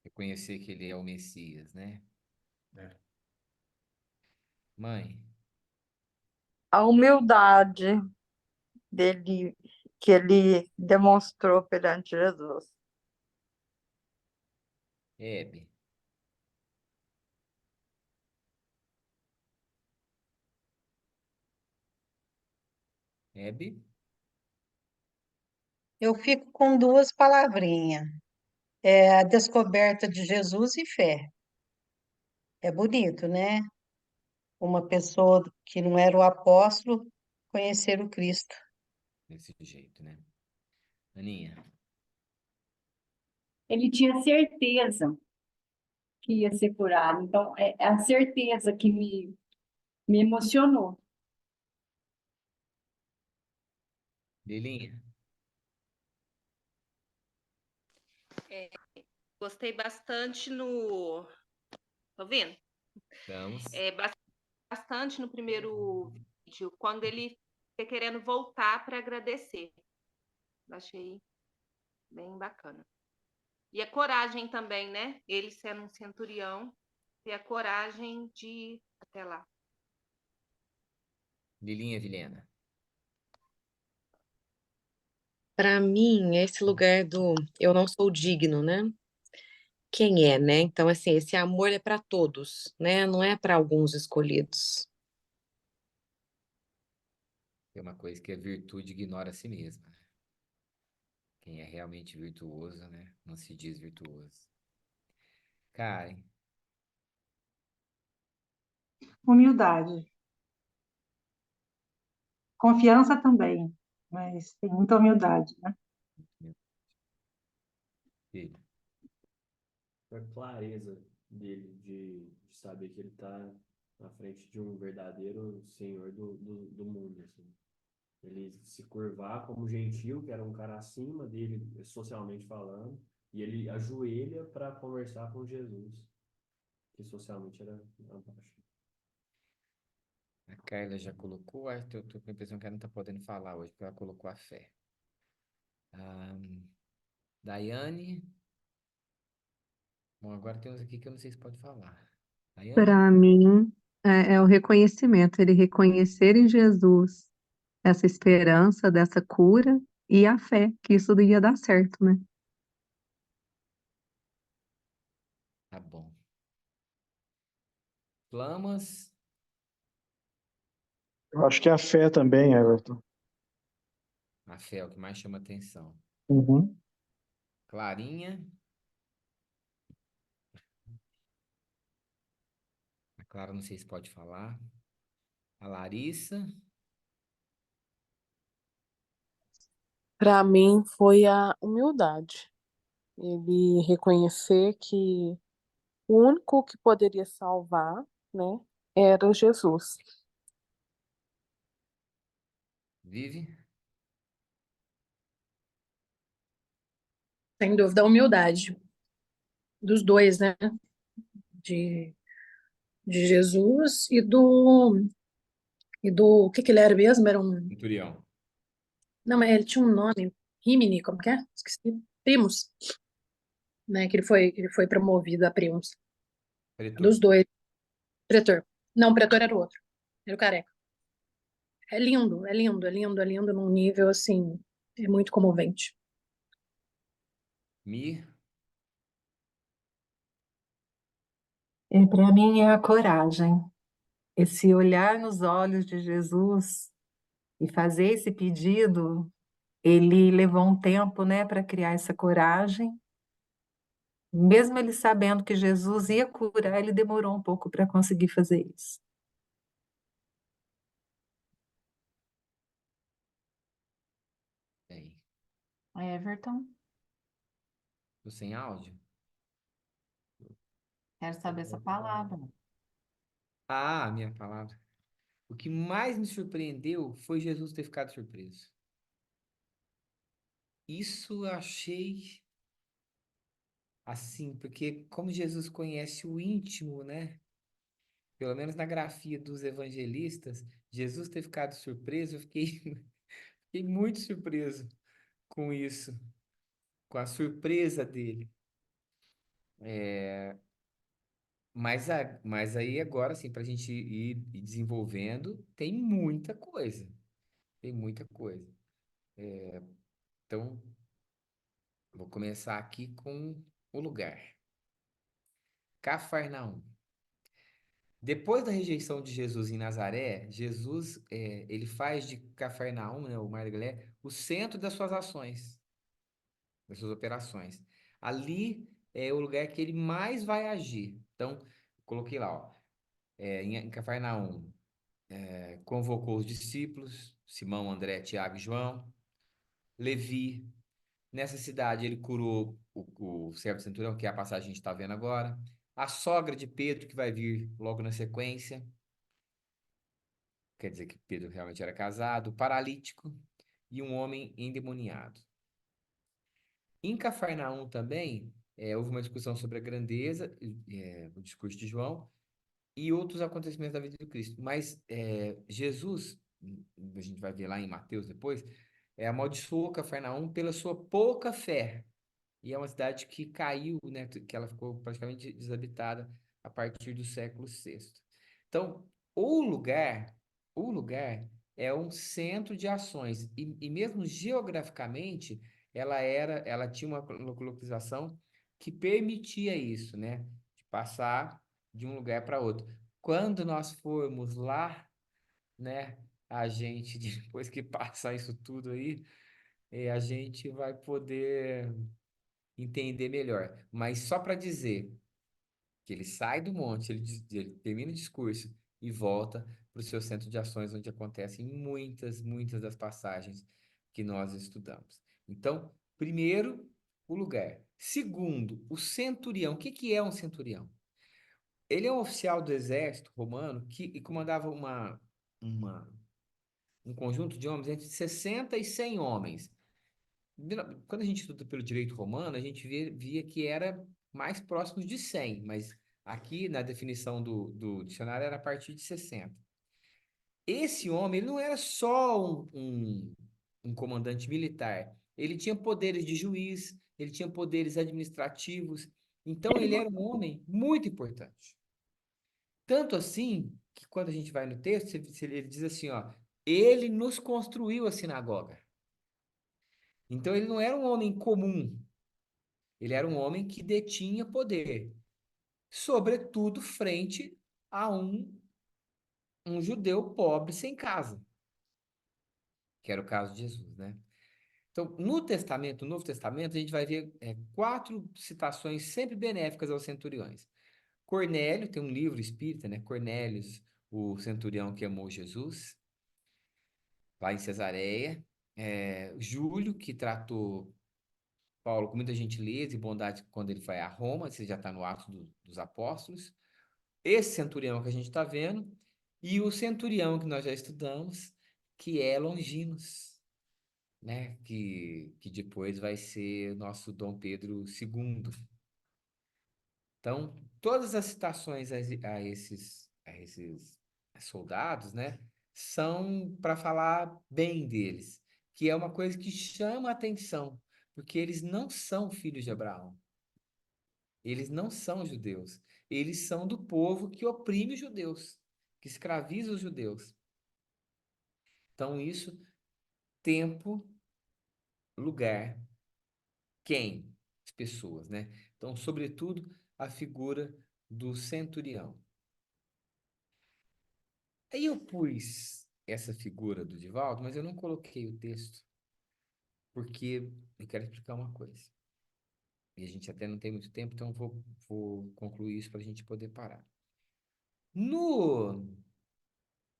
reconhecer que ele é o Messias, né? É. Mãe, A humildade dele, que ele demonstrou perante Jesus. Hebe, Hebe, Eu fico com duas palavrinhas. É a descoberta de Jesus e fé. É bonito, né? Uma pessoa que não era o apóstolo conhecer o Cristo. desse jeito, né? Aninha, Ele tinha certeza que ia ser curado. Então, é a certeza que me emocionou. Lilinha, Gostei bastante no. Tá ouvindo? estamos. Bastante no primeiro vídeo, quando ele fica querendo voltar para agradecer. Achei bem bacana. E a coragem também, né? Ele sendo um centurião, ter a coragem de ir até lá. Lilinha Vilhena, Para mim, esse lugar do eu não sou digno, né? Quem é, né? Então, assim, esse amor é para todos, né? Não é para alguns escolhidos. tem uma coisa que a virtude ignora a si mesma, né? Quem é realmente virtuoso, né? Não se diz virtuoso. Karen, Humildade. Confiança também, mas tem muita humildade, né? filho, A clareza dele de saber que ele está na frente de um verdadeiro senhor do mundo, assim. Ele se curvar como gentil, que era um cara acima dele, socialmente falando, e ele ajoelha para conversar com Jesus, que socialmente era abaixo. a Carla já colocou, eu tô com a impressão que ela não tá podendo falar hoje, porque ela colocou a fé. Daiane. Bom, agora tem uns aqui que eu não sei se pode falar. Daiane? Para mim, é o reconhecimento, ele reconhecer em Jesus essa esperança dessa cura e a fé que isso ia dar certo, né? Tá bom. Flamas. Eu acho que é a fé também, Everton. A fé é o que mais chama atenção. Uhum. Clarinha. A Clara, não sei se pode falar. A Larissa. Para mim foi a humildade. Ele reconhecer que o único que poderia salvar, né, era Jesus. Vive. Sem dúvida, a humildade dos dois, né? De, de Jesus o que ele era mesmo? Era um, Centurião. não, mas ele tinha um nome, Rimini, como que é? Esqueci. Primus, né? Que ele foi promovido a Primus. Pretor. Dos dois. Pretor. Não, Pretor era o outro. Era o careca. É lindo, é lindo, é lindo, é lindo num nível assim, é muito comovente. Mir. Para mim é a coragem. Esse olhar nos olhos de Jesus e fazer esse pedido, ele levou um tempo, né, para criar essa coragem. Mesmo ele sabendo que Jesus ia curar, ele demorou um pouco para conseguir fazer isso. Bem. Everton, Tô sem áudio? quero saber essa palavra. Ah, minha palavra. O que mais me surpreendeu foi Jesus ter ficado surpreso. Isso eu achei assim, porque como Jesus conhece o íntimo, né? Pelo menos na grafia dos evangelistas, Jesus ter ficado surpreso, eu fiquei, fiquei muito surpreso com isso, com a surpresa dele. Mas aí agora, assim, para a gente ir desenvolvendo, tem muita coisa. Tem muita coisa. Então, vou começar aqui com o lugar. Cafarnaum. Depois da rejeição de Jesus em Nazaré, Jesus ele faz de Cafarnaum, né, o Mar da Galileia, o centro das suas ações, das suas operações. Ali é o lugar que ele mais vai agir. Então, coloquei lá, ó, em Cafarnaum, convocou os discípulos, Simão, André, Tiago e João, Levi. Nessa cidade ele curou o servo centurião, que é a passagem que a gente está vendo agora. A sogra de Pedro, que vai vir logo na sequência. Quer dizer que Pedro realmente era casado. Paralítico e um homem endemoniado. Em Cafarnaum também houve uma discussão sobre a grandeza, o discurso de João, e outros acontecimentos da vida de Cristo. Mas Jesus, a gente vai ver lá em Mateus depois, amaldiçoou Cafarnaum pela sua pouca fé. E é uma cidade que caiu, né, que ela ficou praticamente desabitada a partir do século VI. Então, o lugar é um centro de ações e mesmo geograficamente ela tinha uma localização que permitia isso, né, de passar de um lugar para outro. Quando nós formos lá, né, a gente depois que passar isso tudo aí, a gente vai poder entender melhor. Mas só para dizer que ele sai do monte, ele termina o discurso e volta para o seu centro de ações, onde acontecem muitas, muitas das passagens que nós estudamos. Então, primeiro, o lugar. Segundo, o centurião. O que é um centurião? Ele é um oficial do exército romano que comandava um conjunto de homens entre 60 e 100 homens. Quando a gente estuda pelo direito romano, a gente via que era mais próximo de 100, mas aqui na definição do dicionário era a partir de 60. Esse homem ele não era só um comandante militar, ele tinha poderes de juiz, ele tinha poderes administrativos, então ele era um homem muito importante. Tanto assim que quando a gente vai no texto, ele diz assim, ó, ele nos construiu a sinagoga. Então ele não era um homem comum, ele era um homem que detinha poder, sobretudo frente a um judeu pobre sem casa, que era o caso de Jesus, né? Então, no Novo Testamento, a gente vai ver 4 citações sempre benéficas aos centuriões. Cornélio, tem um livro espírita, né? Cornélios, o centurião que amou Jesus, lá em Cesareia. Júlio, que tratou Paulo com muita gentileza e bondade quando ele foi a Roma, isso já está no Atos dos Apóstolos. Esse centurião que a gente está vendo, e o centurião que nós já estudamos, que é Longinos, né? Que depois vai ser nosso Dom Pedro II. Então, todas as citações a esses soldados, né, são para falar bem deles, que é uma coisa que chama a atenção, porque eles não são filhos de Abraão. Eles não são judeus. Eles são do povo que oprime os judeus, que escraviza os judeus. Então, isso, tempo, lugar, quem? As pessoas, né? Então, sobretudo, a figura do centurião. Aí eu pus essa figura do Divaldo, mas eu não coloquei o texto, porque eu quero explicar uma coisa. E a gente até não tem muito tempo, então vou concluir isso para a gente poder parar.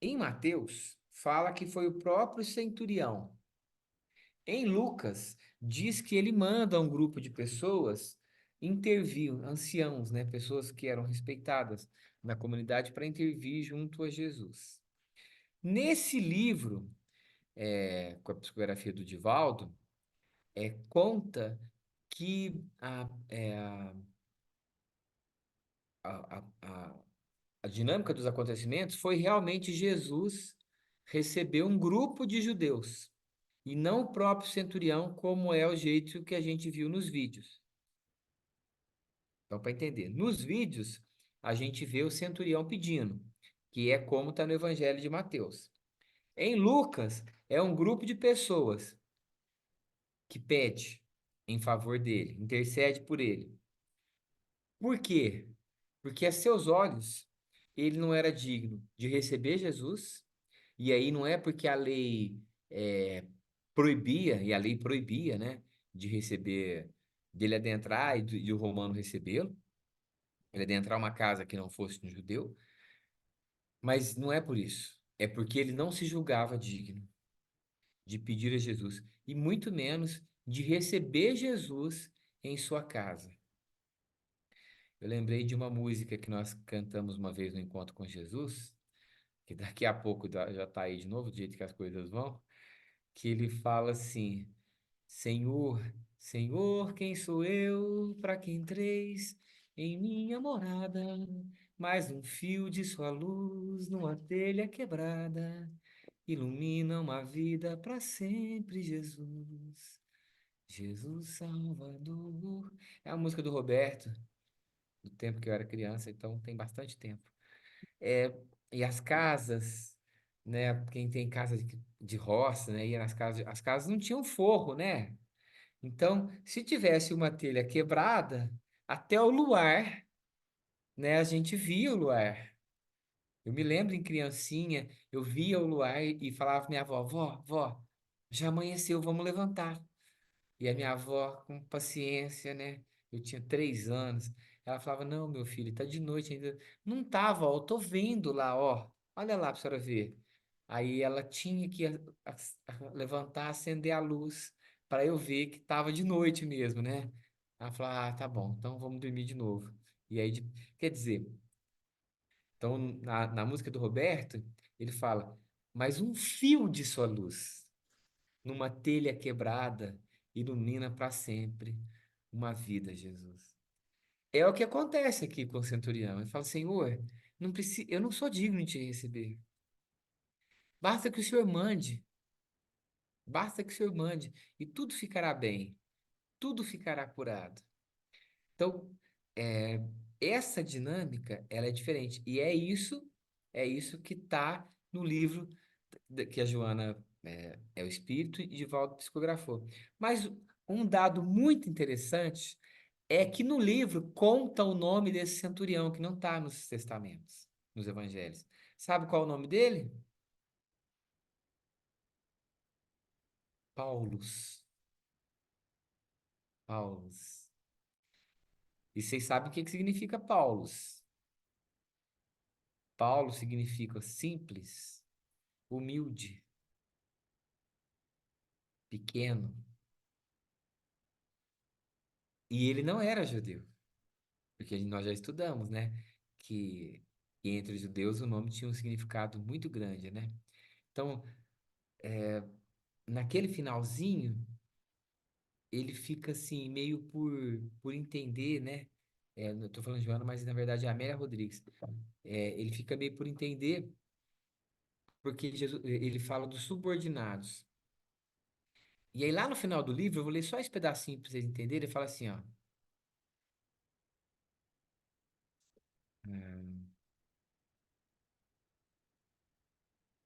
Em Mateus, fala que foi o próprio centurião. Em Lucas, diz que ele manda um grupo de pessoas intervir, anciãos, né, pessoas que eram respeitadas na comunidade, para intervir junto a Jesus. Nesse livro, com a psicografia do Divaldo, conta que a dinâmica dos acontecimentos foi realmente Jesus receber um grupo de judeus, e não o próprio centurião, como é o jeito que a gente viu nos vídeos. Então, para entender, nos vídeos, a gente vê o centurião pedindo, que é como está no Evangelho de Mateus. Em Lucas, é um grupo de pessoas que pede em favor dele, intercede por ele. Por quê? Porque a seus olhos, ele não era digno de receber Jesus, e aí não é porque a lei proibia, e a lei proibia, né, de receber, dele adentrar e o romano recebê-lo, ele adentrar uma casa que não fosse um judeu, mas não é por isso, é porque ele não se julgava digno de pedir a Jesus, e muito menos de receber Jesus em sua casa. Eu lembrei de uma música que nós cantamos uma vez no Encontro com Jesus, que daqui a pouco já está aí de novo, do jeito que as coisas vão, que ele fala assim: Senhor, Senhor, quem sou eu para que entreis em minha morada? Mais um fio de sua luz numa telha quebrada ilumina uma vida para sempre, Jesus. Jesus Salvador. É a música do Roberto, do tempo que eu era criança, então tem bastante tempo. E as casas, né? Quem tem casa de roça, né? Ia nas casas, as casas não tinham forro, né? Então, se tivesse uma telha quebrada, até o luar, né? A gente via o luar. Eu me lembro em criancinha, eu via o luar e falava pra minha avó: vó, já amanheceu, vamos levantar. E a minha avó, com paciência, né? Eu tinha 3 anos. Ela falava: não, meu filho, tá de noite ainda. Não tá, vó, eu tô vendo lá, ó. Olha lá pra senhora ver. Aí ela tinha que levantar, acender a luz, para eu ver que tava de noite mesmo, né? Ela falava: ah, tá bom, então vamos dormir de novo. E aí, quer dizer, então na música do Roberto, ele fala: mas um fio de sua luz numa telha quebrada ilumina para sempre uma vida, Jesus. É o que acontece aqui com o centurião. Ele fala: Senhor, não preciso, eu não sou digno de te receber. Basta que o Senhor mande. Basta que o Senhor mande e tudo ficará bem. Tudo ficará curado. Então, essa dinâmica, ela é diferente. E é isso que está no livro que a Joana é o Espírito e Divaldo psicografou. Mas um dado muito interessante é que no livro conta o nome desse centurião, que não está nos testamentos. nos evangelhos. Sabe qual é o nome dele? Paulus. Paulus. E vocês sabem o que significa Paulus? Paulo significa simples, humilde, pequeno. E ele não era judeu, porque nós já estudamos, né? Que entre os judeus o nome tinha um significado muito grande, né? Então, naquele finalzinho, ele fica assim, meio por entender, né? Eu tô falando de Joana, mas na verdade é a Amélia Rodrigues. Ele fica meio por entender, porque Jesus, ele fala dos subordinados. E aí, lá no final do livro, eu vou ler só esse pedacinho para vocês entenderem. Ele fala assim, ó.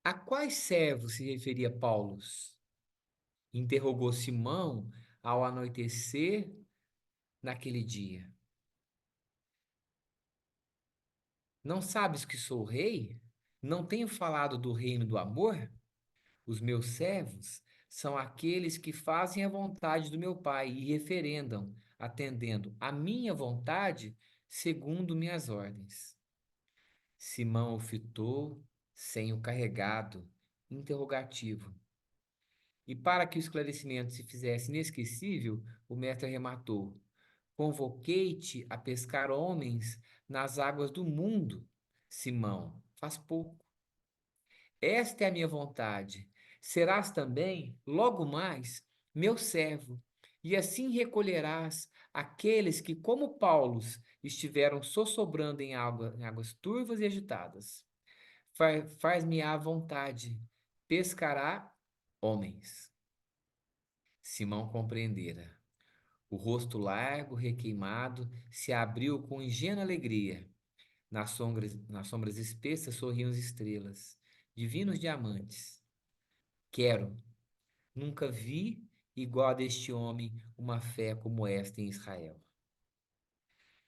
A quais servos se referia Paulo? Interrogou Simão ao anoitecer naquele dia. Não sabes que sou rei? Não tenho falado do reino do amor? Os meus servos são aqueles que fazem a vontade do meu Pai e referendam, atendendo a minha vontade, segundo minhas ordens. Simão o fitou, sem o carregado, interrogativo. E para que o esclarecimento se fizesse inesquecível, o mestre arrematou: Convoquei-te a pescar homens nas águas do mundo, Simão, faz pouco. Esta é a minha vontade. Serás também, logo mais, meu servo, e assim recolherás aqueles que, como Paulo, estiveram sossobrando em águas turvas e agitadas. Faz-me à vontade, pescará homens. Simão compreendera. O rosto largo, requeimado, se abriu com ingênua alegria. Nas sombras espessas sorriam as estrelas, divinos diamantes. Quero, nunca vi igual a deste homem uma fé como esta em Israel.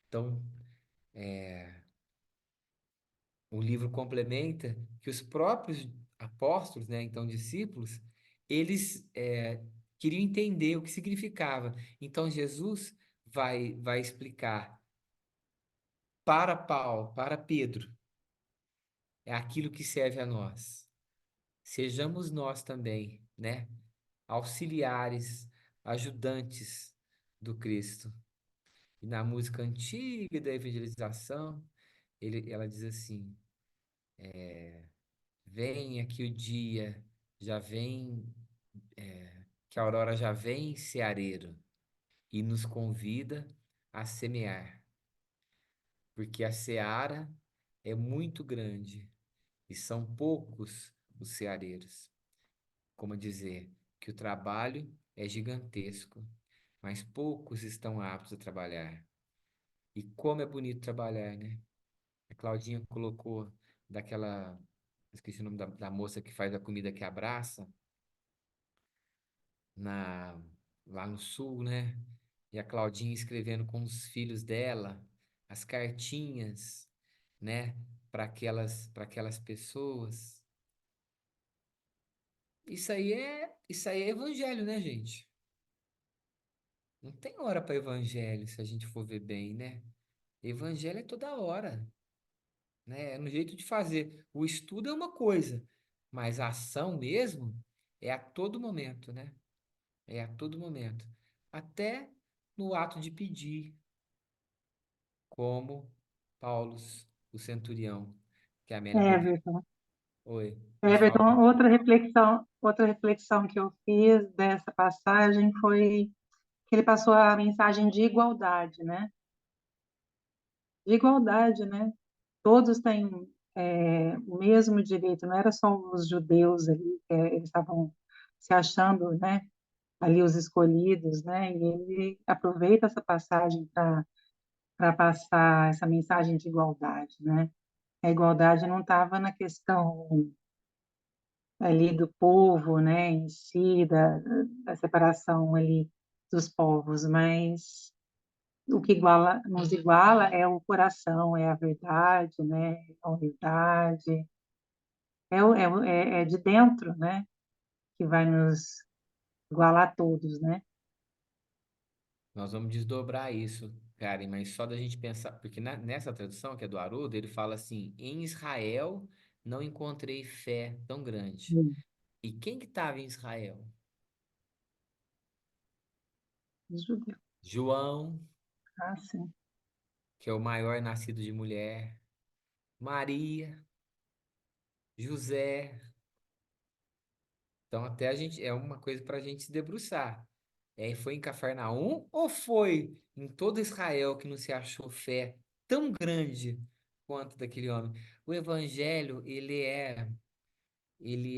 Então, o livro complementa que os próprios apóstolos, né, então discípulos, eles queriam entender o que significava. Então, Jesus vai explicar para Paulo, para Pedro, é aquilo que serve a nós. Sejamos nós também, né, auxiliares, ajudantes do Cristo. E na música antiga da evangelização, ela diz assim: vem aqui o dia, já vem, que a aurora já vem, ceareiro, e nos convida a semear, porque a seara é muito grande e são poucos os ceareiros. Como dizer que o trabalho é gigantesco, mas poucos estão aptos a trabalhar. E como é bonito trabalhar, né? A Claudinha colocou daquela, esqueci o nome da moça que faz a comida que abraça, na, lá no sul, né? E a Claudinha escrevendo com os filhos dela as cartinhas, né? Para aquelas pessoas. Isso aí é evangelho, né, gente? Não tem hora para evangelho, se a gente for ver bem, né? Evangelho é toda hora, né? É no jeito de fazer. O estudo é uma coisa, mas a ação mesmo é a todo momento, né? É a todo momento. Até no ato de pedir, como Paulo, o centurião, que a Amélia poderia. Everton, Oi, pode falar. Everton, outra reflexão que eu fiz dessa passagem foi que ele passou a mensagem de igualdade, né? De igualdade, né? Todos têm o mesmo direito, não era só os judeus ali, eles estavam se achando, né? Ali os escolhidos, né? E ele aproveita essa passagem para passar essa mensagem de igualdade, né? A igualdade não estava na questão ali do povo, né, em si, da separação ali dos povos, mas o que iguala, nos iguala é o coração, é a verdade, né? A humildade, é de dentro, né? Que vai nos igualar a todos, né? Nós vamos desdobrar isso, Karen, mas só da gente pensar, porque nessa tradução, que é do Haroldo, ele fala assim: em Israel não encontrei fé tão grande. E quem que estava em Israel? Os judeus. João, Ah, sim. que é o maior nascido de mulher, Maria, José. Então, até a gente é uma coisa para a gente se debruçar. Foi em Cafarnaum ou foi em todo Israel que não se achou fé tão grande quanto daquele homem? O evangelho, ele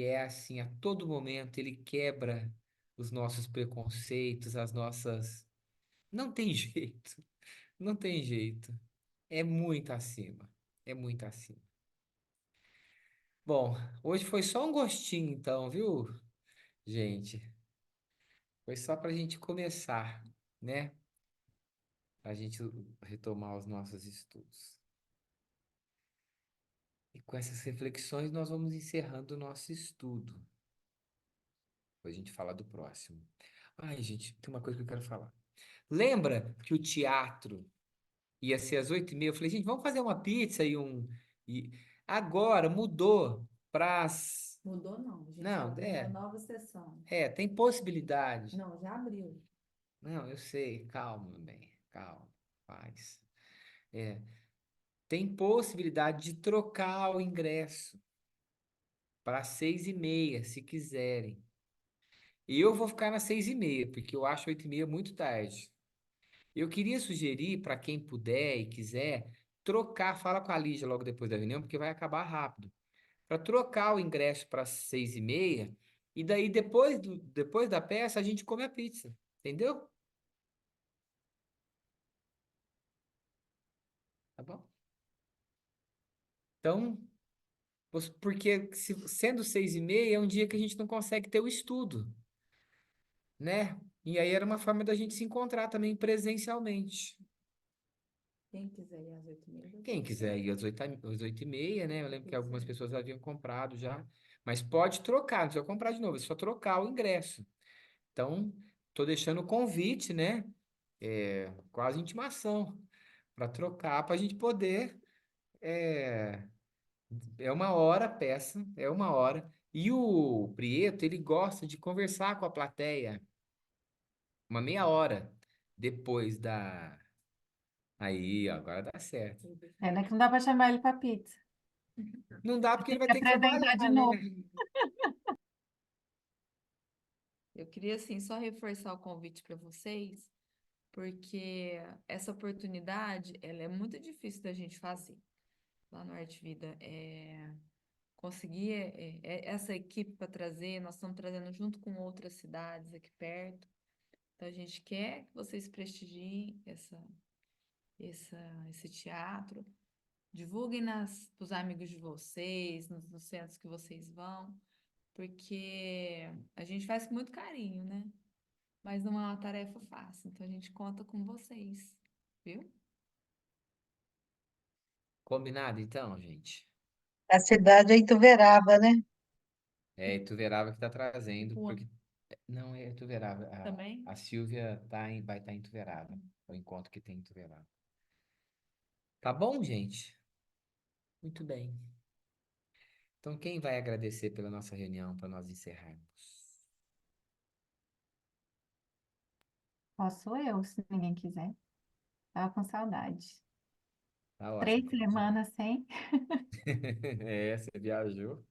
é assim, a todo momento ele quebra os nossos preconceitos, as nossas. Não tem jeito, não tem jeito. É muito acima, é muito acima. Bom, hoje foi só um gostinho, então, viu, gente? Foi só para a gente começar, né? Para a gente retomar os nossos estudos. E com essas reflexões, nós vamos encerrando o nosso estudo. Depois a gente fala do próximo. Ai, gente, tem uma coisa que eu quero falar. Lembra que o teatro ia ser às 8h30? Eu falei, gente, vamos fazer uma pizza e um. E agora mudou para as. Mudou não, a gente Não, abriu uma nova sessão. tem possibilidade. Não, já abriu. Não, eu sei, calma, meu bem, calma, paz. Tem possibilidade de trocar o ingresso para 6h30, se quiserem. E eu vou ficar nas 6h30, porque eu acho 8h30 muito tarde. Eu queria sugerir para quem puder e quiser trocar, fala com a Lígia logo depois da reunião, porque vai acabar rápido. Para trocar o ingresso para 6h30, e daí depois da peça a gente come a pizza. Entendeu? Tá bom? Então, porque sendo 6h30 é um dia que a gente não consegue ter o estudo, né? E aí era uma forma da gente se encontrar também presencialmente. Quem quiser ir às 8h30. Quem quiser ir às 8h30, né? Eu lembro que algumas pessoas haviam comprado já. Mas pode trocar, não precisa comprar de novo, é só trocar o ingresso. Então, tô deixando o convite, né? Quase intimação, para trocar, para a gente poder. É, é 1 hora a peça, é 1 hora. E o Prieto, ele gosta de conversar com a plateia uma meia hora depois da. Aí, ó, agora dá certo. Pena que não dá para chamar ele para pizza. Não dá porque Tem ele vai que ter que apresentar trabalhar, de né? novo. Eu queria, assim, só reforçar o convite para vocês, porque essa oportunidade, ela é muito difícil da gente fazer lá no Arte Vida. Conseguir essa equipe para trazer, nós estamos trazendo junto com outras cidades aqui perto. Então, a gente quer que vocês prestigiem esse teatro, divulguem para os amigos de vocês, nos centros que vocês vão, porque a gente faz com muito carinho, né? Mas não é uma tarefa fácil, então a gente conta com vocês, viu? Combinado, então, gente? A cidade é Ituverava, né? É Ituverava que está trazendo, Boa. porque. Não, é Ituverava. Também? A Silvia vai estar em Ituverava. É o encontro que tem em Ituverava. Tá bom, gente? Muito bem. Então, quem vai agradecer pela nossa reunião para nós encerrarmos? Posso eu, se ninguém quiser. Tava com saudade. Tá ótimo. 3 semanas sem, Você viajou.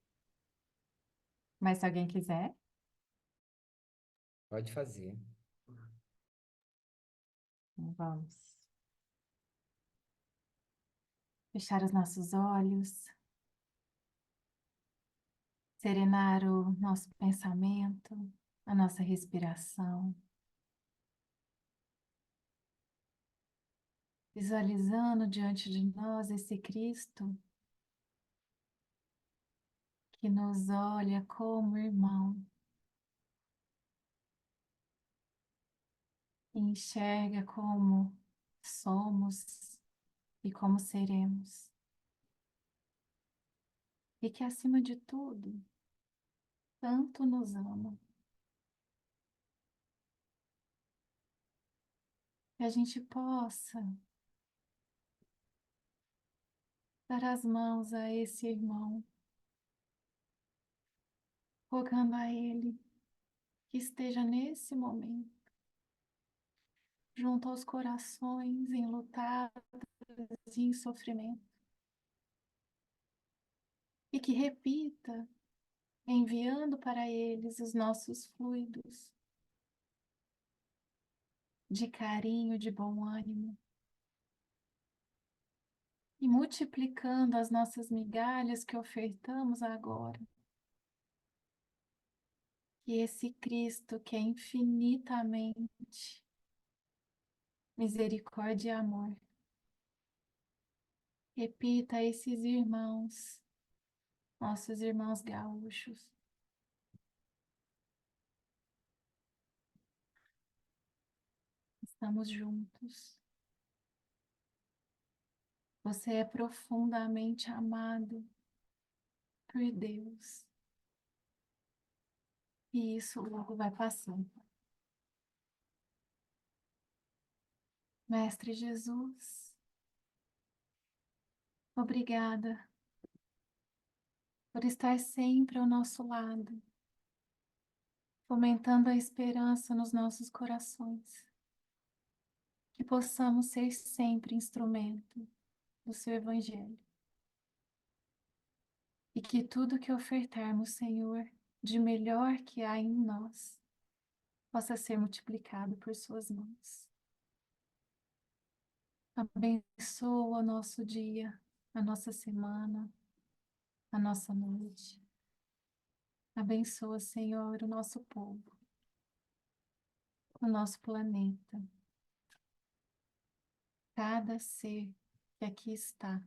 mas se alguém quiser, Pode fazer. vamos. Fechar os nossos olhos, serenar o nosso pensamento, a nossa respiração, visualizando diante de nós esse Cristo que nos olha como irmão e enxerga como somos e como seremos. E que, acima de tudo, tanto nos ama. Que a gente possa dar as mãos a esse irmão, rogando a ele que esteja nesse momento, junto aos corações enlutados e em sofrimento, e que repita, enviando para eles os nossos fluidos de carinho, de bom ânimo, e multiplicando as nossas migalhas que ofertamos agora. Que esse Cristo, que é infinitamente misericórdia e amor, repita a esses irmãos, nossos irmãos gaúchos, estamos juntos. Você é profundamente amado por Deus. E isso logo vai passando. Mestre Jesus, obrigada por estar sempre ao nosso lado, fomentando a esperança nos nossos corações. Que possamos ser sempre instrumento do seu Evangelho. E que tudo que ofertarmos, Senhor, de melhor que há em nós, possa ser multiplicado por suas mãos. Abençoa o nosso dia, a nossa semana, a nossa noite. Abençoa, Senhor, o nosso povo, o nosso planeta, cada ser que aqui está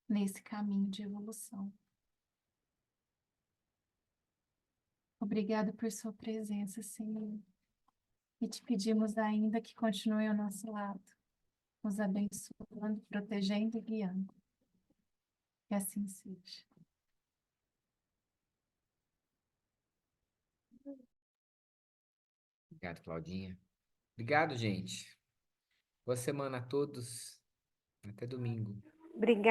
nesse caminho de evolução. Obrigada por sua presença, Senhor. E te pedimos ainda que continue ao nosso lado, nos abençoando, protegendo e guiando. Que assim seja. Obrigado, Claudinha. Obrigado, gente. Boa semana a todos. Até domingo. Obrigada.